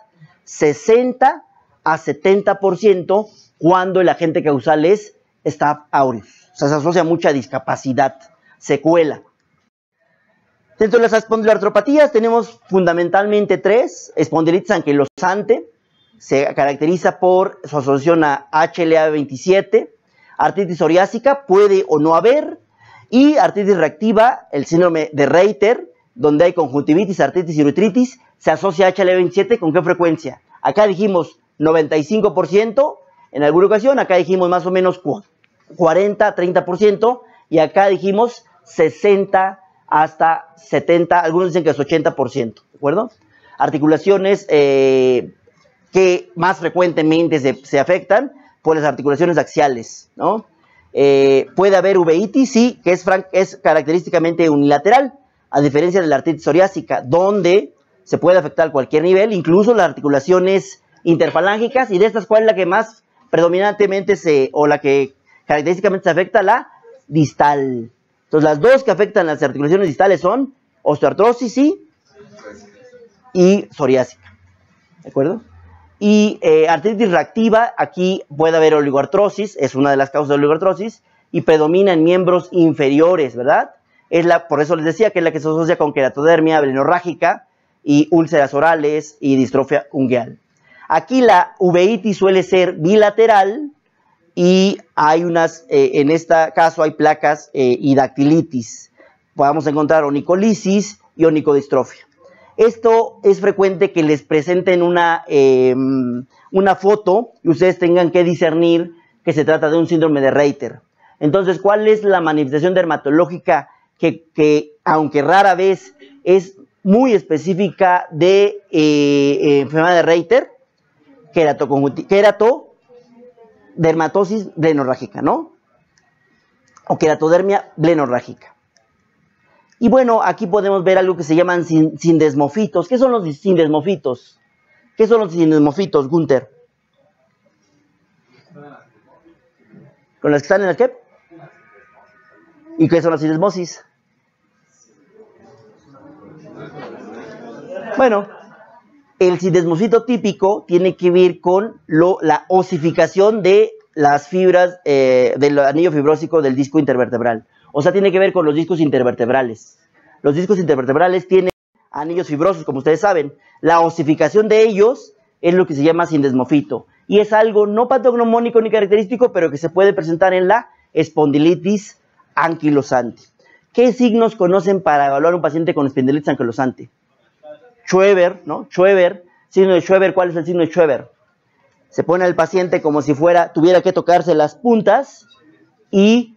60 a 70% cuando el agente causal es Staph aureus. O sea, se asocia a mucha discapacidad, secuela. Dentro de las espondiloartropatías tenemos fundamentalmente 3. Espondilitis anquilosante, se caracteriza por su asociación a HLA-27. Artritis psoriásica, puede o no haber. Y artritis reactiva, el síndrome de Reiter, donde hay conjuntivitis, artritis y uretritis, se asocia a HLA-27. ¿Con qué frecuencia? Acá dijimos 95% en alguna ocasión, acá dijimos más o menos 40, 30%, y acá dijimos 60 hasta 70, algunos dicen que es 80%, ¿de acuerdo? Articulaciones que más frecuentemente se afectan por las articulaciones axiales, ¿no? Puede haber uveitis, sí, que es característicamente unilateral, a diferencia de la artritis psoriásica, donde se puede afectar a cualquier nivel, incluso las articulaciones interfalángicas, y de estas, ¿cuál es la que más predominantemente la que característicamente se afecta? La distal. Entonces, las dos que afectan las articulaciones distales son osteoartrosis y psoriásica, ¿de acuerdo? Y artritis reactiva, aquí puede haber oligoartrosis, es una de las causas de oligoartrosis, y predomina en miembros inferiores, ¿verdad? Por eso les decía que es la que se asocia con queratodermia benorrágica y úlceras orales y distrofia ungueal. Aquí la uveitis suele ser bilateral y hay en este caso hay placas y dactilitis. Podemos encontrar onicolisis y onicodistrofia. Esto es frecuente que les presenten una foto y ustedes tengan que discernir que se trata de un síndrome de Reiter. Entonces, ¿cuál es la manifestación dermatológica que aunque rara vez es muy específica de enfermedad de Reiter? Dermatosis blenorrágica, ¿no? O queratodermia blenorrágica. Y bueno, aquí podemos ver algo que se llaman sindesmofitos. ¿Qué son los sindesmofitos? ¿Qué son los sindesmofitos, Gunther? ¿Con las que están en el qué? ¿Y qué son las sindesmosis? Bueno, el sindesmofito típico tiene que ver con la osificación de las fibras del anillo fibrósico del disco intervertebral. O sea, tiene que ver con los discos intervertebrales. Los discos intervertebrales tienen anillos fibrosos, como ustedes saben. La osificación de ellos es lo que se llama sindesmofito. Y es algo no patognomónico ni característico, pero que se puede presentar en la espondilitis anquilosante. ¿Qué signos conocen para evaluar un paciente con espondilitis anquilosante? Schweber, ¿no? Schweber, signo de Schweber, ¿cuál es el signo de Schweber? Se pone al paciente como si tuviera que tocarse las puntas y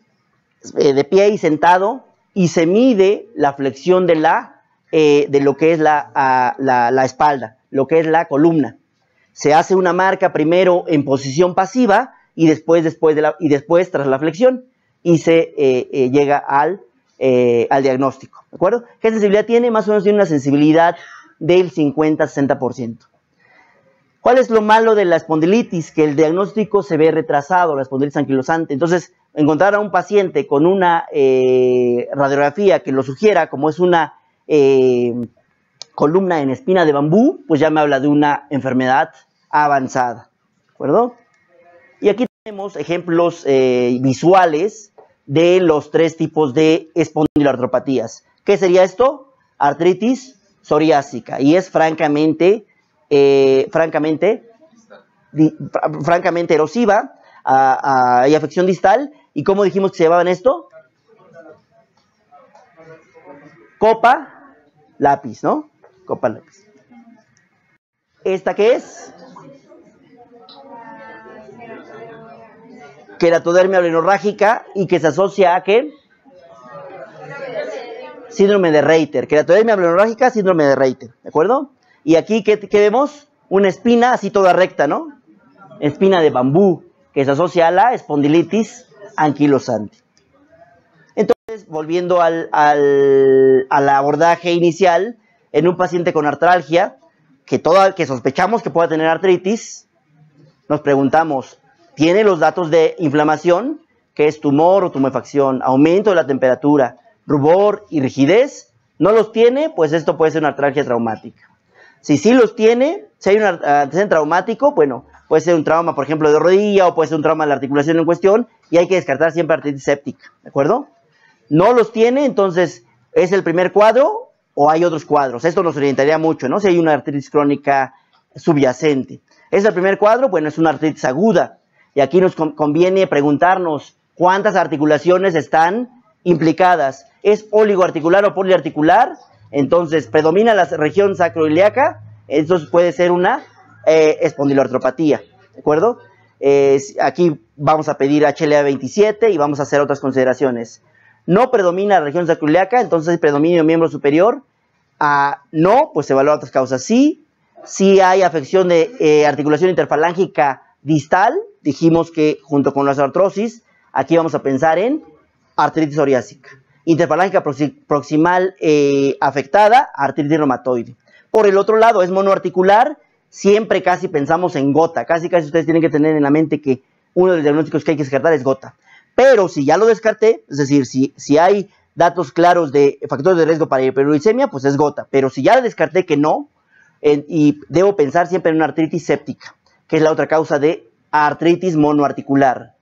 de pie y sentado, y se mide la flexión de lo que es la espalda, lo que es la columna. Se hace una marca primero en posición pasiva y después tras la flexión, y se llega al diagnóstico, ¿de acuerdo? ¿Qué sensibilidad tiene? Más o menos tiene una sensibilidad del 50-60%. ¿Cuál es lo malo de la espondilitis? Que el diagnóstico se ve retrasado, la espondilitis anquilosante. Entonces, encontrar a un paciente con una radiografía que lo sugiera, como es una columna en espina de bambú, pues ya me habla de una enfermedad avanzada, ¿de acuerdo? Y aquí tenemos ejemplos visuales de los 3 tipos de espondiloartropatías. ¿Qué sería esto? Artritis psoriásica, y es francamente erosiva, hay afección distal. ¿Y cómo dijimos que se llamaban esto? Copa, lápiz, ¿no? Copa, lápiz. ¿Esta qué es? Queratodermia blenorrágica, y que se asocia a ¿qué? Síndrome de Reiter. Queratodermia blenorrágica, síndrome de Reiter, ¿de acuerdo? Y aquí, ¿qué vemos? Una espina así toda recta, ¿no? Espina de bambú, que se asocia a la espondilitis anquilosante. Entonces, volviendo al abordaje inicial, en un paciente con artralgia, que sospechamos que pueda tener artritis, nos preguntamos, ¿tiene los datos de inflamación, que es tumor o tumefacción, aumento de la temperatura, rubor y rigidez? ¿No los tiene? Pues esto puede ser una artralgia traumática. Si sí los tiene, si hay un antecedente traumático, bueno, puede ser un trauma, por ejemplo, de rodilla, o puede ser un trauma de la articulación en cuestión, y hay que descartar siempre artritis séptica, ¿de acuerdo? No los tiene, entonces, ¿es el primer cuadro o hay otros cuadros? Esto nos orientaría mucho, ¿no? Si hay una artritis crónica subyacente. ¿Es el primer cuadro? Bueno, es una artritis aguda. Y aquí nos conviene preguntarnos cuántas articulaciones están implicadas. ¿Es oligoarticular o poliarticular? Entonces, predomina la región sacroiliaca, entonces puede ser una espondiloartropatía, ¿de acuerdo? Aquí vamos a pedir HLA-27 y vamos a hacer otras consideraciones. No predomina la región sacroiliaca, entonces predominio miembro superior. No, pues se evalúa otras causas. Sí, sí hay afección de articulación interfalángica distal, dijimos que junto con las artrosis, aquí vamos a pensar en artritis psoriásica. Interfalángica proximal afectada, artritis reumatoide. Por el otro lado, es monoarticular, siempre casi pensamos en gota, casi ustedes tienen que tener en la mente que uno de los diagnósticos que hay que descartar es gota. Pero si ya lo descarté, es decir, si hay datos claros de factores de riesgo para hiperuricemia, pues es gota. Pero si ya descarté que no, y debo pensar siempre en una artritis séptica, que es la otra causa de artritis monoarticular.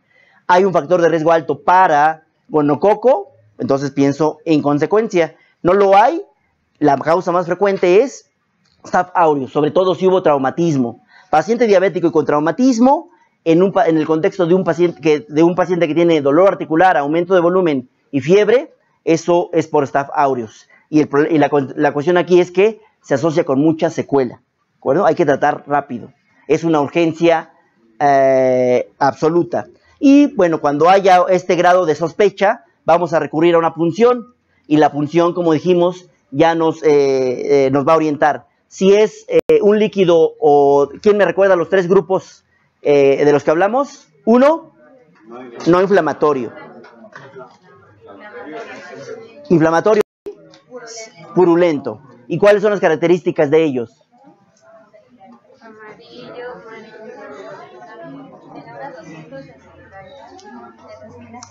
Hay un factor de riesgo alto para gonococo, entonces pienso en consecuencia. No lo hay, la causa más frecuente es Staph aureus, sobre todo si hubo traumatismo. Paciente diabético y con traumatismo, en el contexto de un paciente que tiene dolor articular, aumento de volumen y fiebre, eso es por Staph aureus. Y la cuestión aquí es que se asocia con mucha secuela, ¿de acuerdo? Hay que tratar rápido. Es una urgencia absoluta. Y bueno, cuando haya este grado de sospecha, vamos a recurrir a una punción, y la punción, como dijimos, ya nos va a orientar. Si es un líquido, o ¿quién me recuerda los tres grupos de los que hablamos? Uno, no inflamatorio. Inflamatorio, purulento. ¿Y cuáles son las características de ellos?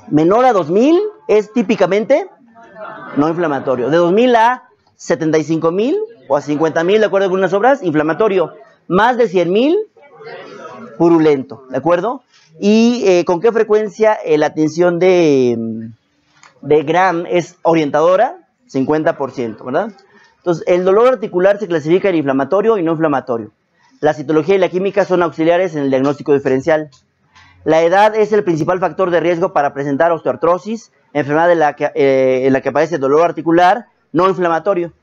Menor a 2000 es típicamente no inflamatorio. De 2000 a 75,000 o a 50,000, de acuerdo a algunas obras, inflamatorio. Más de 100,000, purulento, ¿de acuerdo? ¿Y con qué frecuencia la tensión de Gram es orientadora? 50%, ¿verdad? Entonces, el dolor articular se clasifica en inflamatorio y no inflamatorio. La citología y la química son auxiliares en el diagnóstico diferencial. La edad es el principal factor de riesgo para presentar osteoartrosis, enfermedad en la que aparece dolor articular no inflamatorio.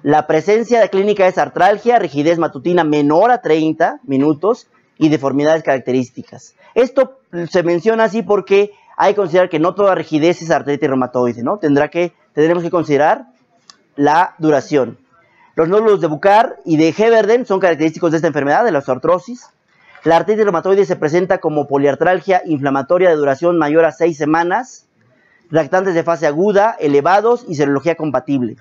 La presencia de clínica es artralgia, rigidez matutina menor a 30 minutos y deformidades características. Esto se menciona así porque hay que considerar que no toda rigidez es artritis reumatoide, ¿no? Tendremos que considerar la duración. Los nódulos de Bucar y de Heberden son característicos de esta enfermedad, de la osteoartrosis. La artritis reumatoide se presenta como poliartralgia inflamatoria de duración mayor a 6 semanas, lactantes de fase aguda, elevados y serología compatible.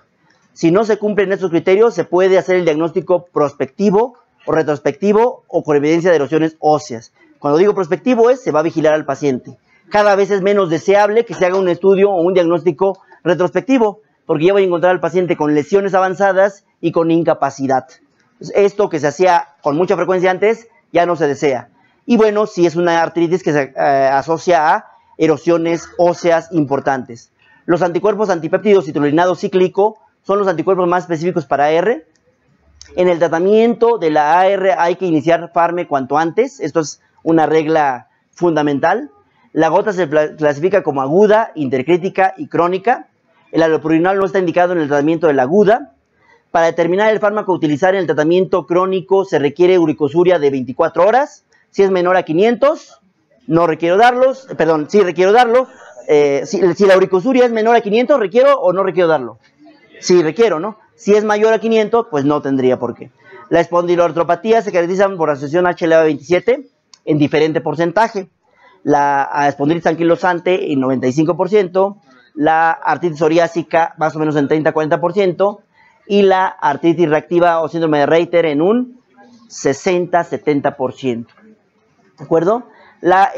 Si no se cumplen estos criterios, se puede hacer el diagnóstico prospectivo o retrospectivo o con evidencia de erosiones óseas. Cuando digo prospectivo se va a vigilar al paciente. Cada vez es menos deseable que se haga un estudio o un diagnóstico retrospectivo, porque ya voy a encontrar al paciente con lesiones avanzadas y con incapacidad. Esto que se hacía con mucha frecuencia antes, ya no se desea. Y bueno, si es una artritis que se asocia a erosiones óseas importantes. Los anticuerpos antipéptidos citrullinado cíclico son los anticuerpos más específicos para AR. En el tratamiento de la AR hay que iniciar fármaco cuanto antes. Esto es una regla fundamental. La gota se clasifica como aguda, intercrítica y crónica. El allopurinol no está indicado en el tratamiento de la aguda. Para determinar el fármaco a utilizar en el tratamiento crónico se requiere uricosuria de 24 horas. Si es menor a 500, no requiero darlos. Perdón, sí requiero darlo. Si la uricosuria es menor a 500, ¿requiero o no requiero darlo? Sí, requiero, ¿no? Si es mayor a 500, pues no tendría por qué. La espondiloartropatía se caracteriza por asociación HLA-27 en diferente porcentaje. La espondilitis anquilosante en 95%, la artritis psoriásica más o menos en 30-40%, y la artritis reactiva o síndrome de Reiter en un 60-70%. ¿De acuerdo? La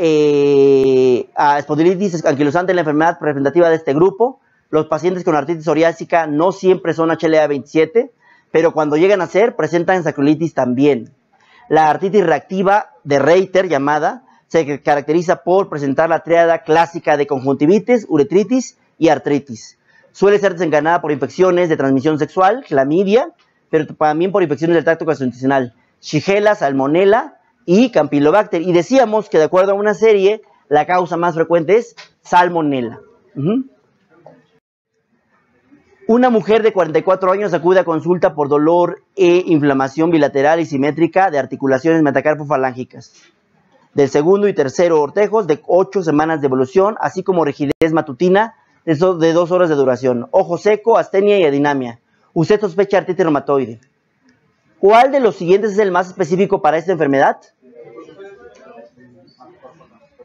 espondilitis anquilosante es la enfermedad representativa de este grupo. Los pacientes con artritis psoriásica no siempre son HLA-27, pero cuando llegan a ser, presentan sacroiliitis también. La artritis reactiva de Reiter, llamada, se caracteriza por presentar la tríada clásica de conjuntivitis, uretritis y artritis. Suele ser desencadenada por infecciones de transmisión sexual, clamidia, pero también por infecciones del tracto gastrointestinal, Shigella, Salmonella y Campylobacter. Y decíamos que de acuerdo a una serie, la causa más frecuente es Salmonella. Una mujer de 44 años acude a consulta por dolor e inflamación bilateral y simétrica de articulaciones metacarpofalángicas del segundo y tercero ortejos de 8 semanas de evolución, así como rigidez matutina de 2 horas de duración, ojo seco, astenia y adinamia. Usted sospecha artritis reumatoide. ¿Cuál de los siguientes es el más específico para esta enfermedad?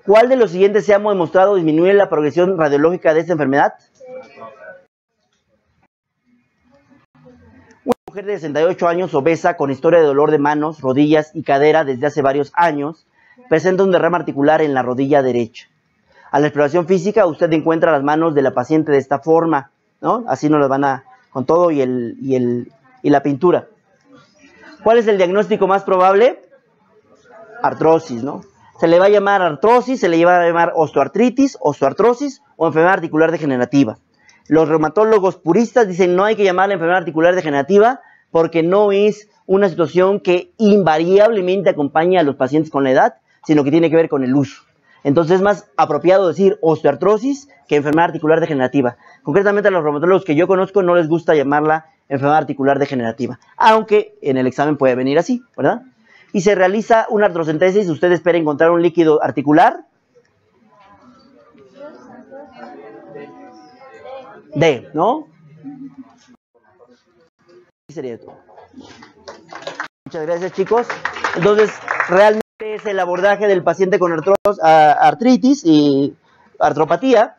¿Cuál de los siguientes se ha demostrado disminuir la progresión radiológica de esta enfermedad? Una mujer de 68 años obesa con historia de dolor de manos, rodillas y cadera desde hace varios años presenta un derrame articular en la rodilla derecha. A la exploración física usted encuentra las manos de la paciente de esta forma, ¿no? Así nos las van a, con todo y la pintura. ¿Cuál es el diagnóstico más probable? Artrosis, ¿no? Se le va a llamar artrosis, se le va a llamar osteoartritis, osteoartrosis o enfermedad articular degenerativa. Los reumatólogos puristas dicen no hay que llamarla enfermedad articular degenerativa porque no es una situación que invariablemente acompaña a los pacientes con la edad, sino que tiene que ver con el uso. Entonces es más apropiado decir osteoartrosis que enfermedad articular degenerativa. Concretamente a los reumatólogos que yo conozco no les gusta llamarla enfermedad articular degenerativa, aunque en el examen puede venir así, ¿verdad? Y se realiza una artrocentesis, usted espera encontrar un líquido articular D, ¿no? Sería todo. Muchas gracias, chicos. Entonces, realmente es el abordaje del paciente con artritis y artropatía.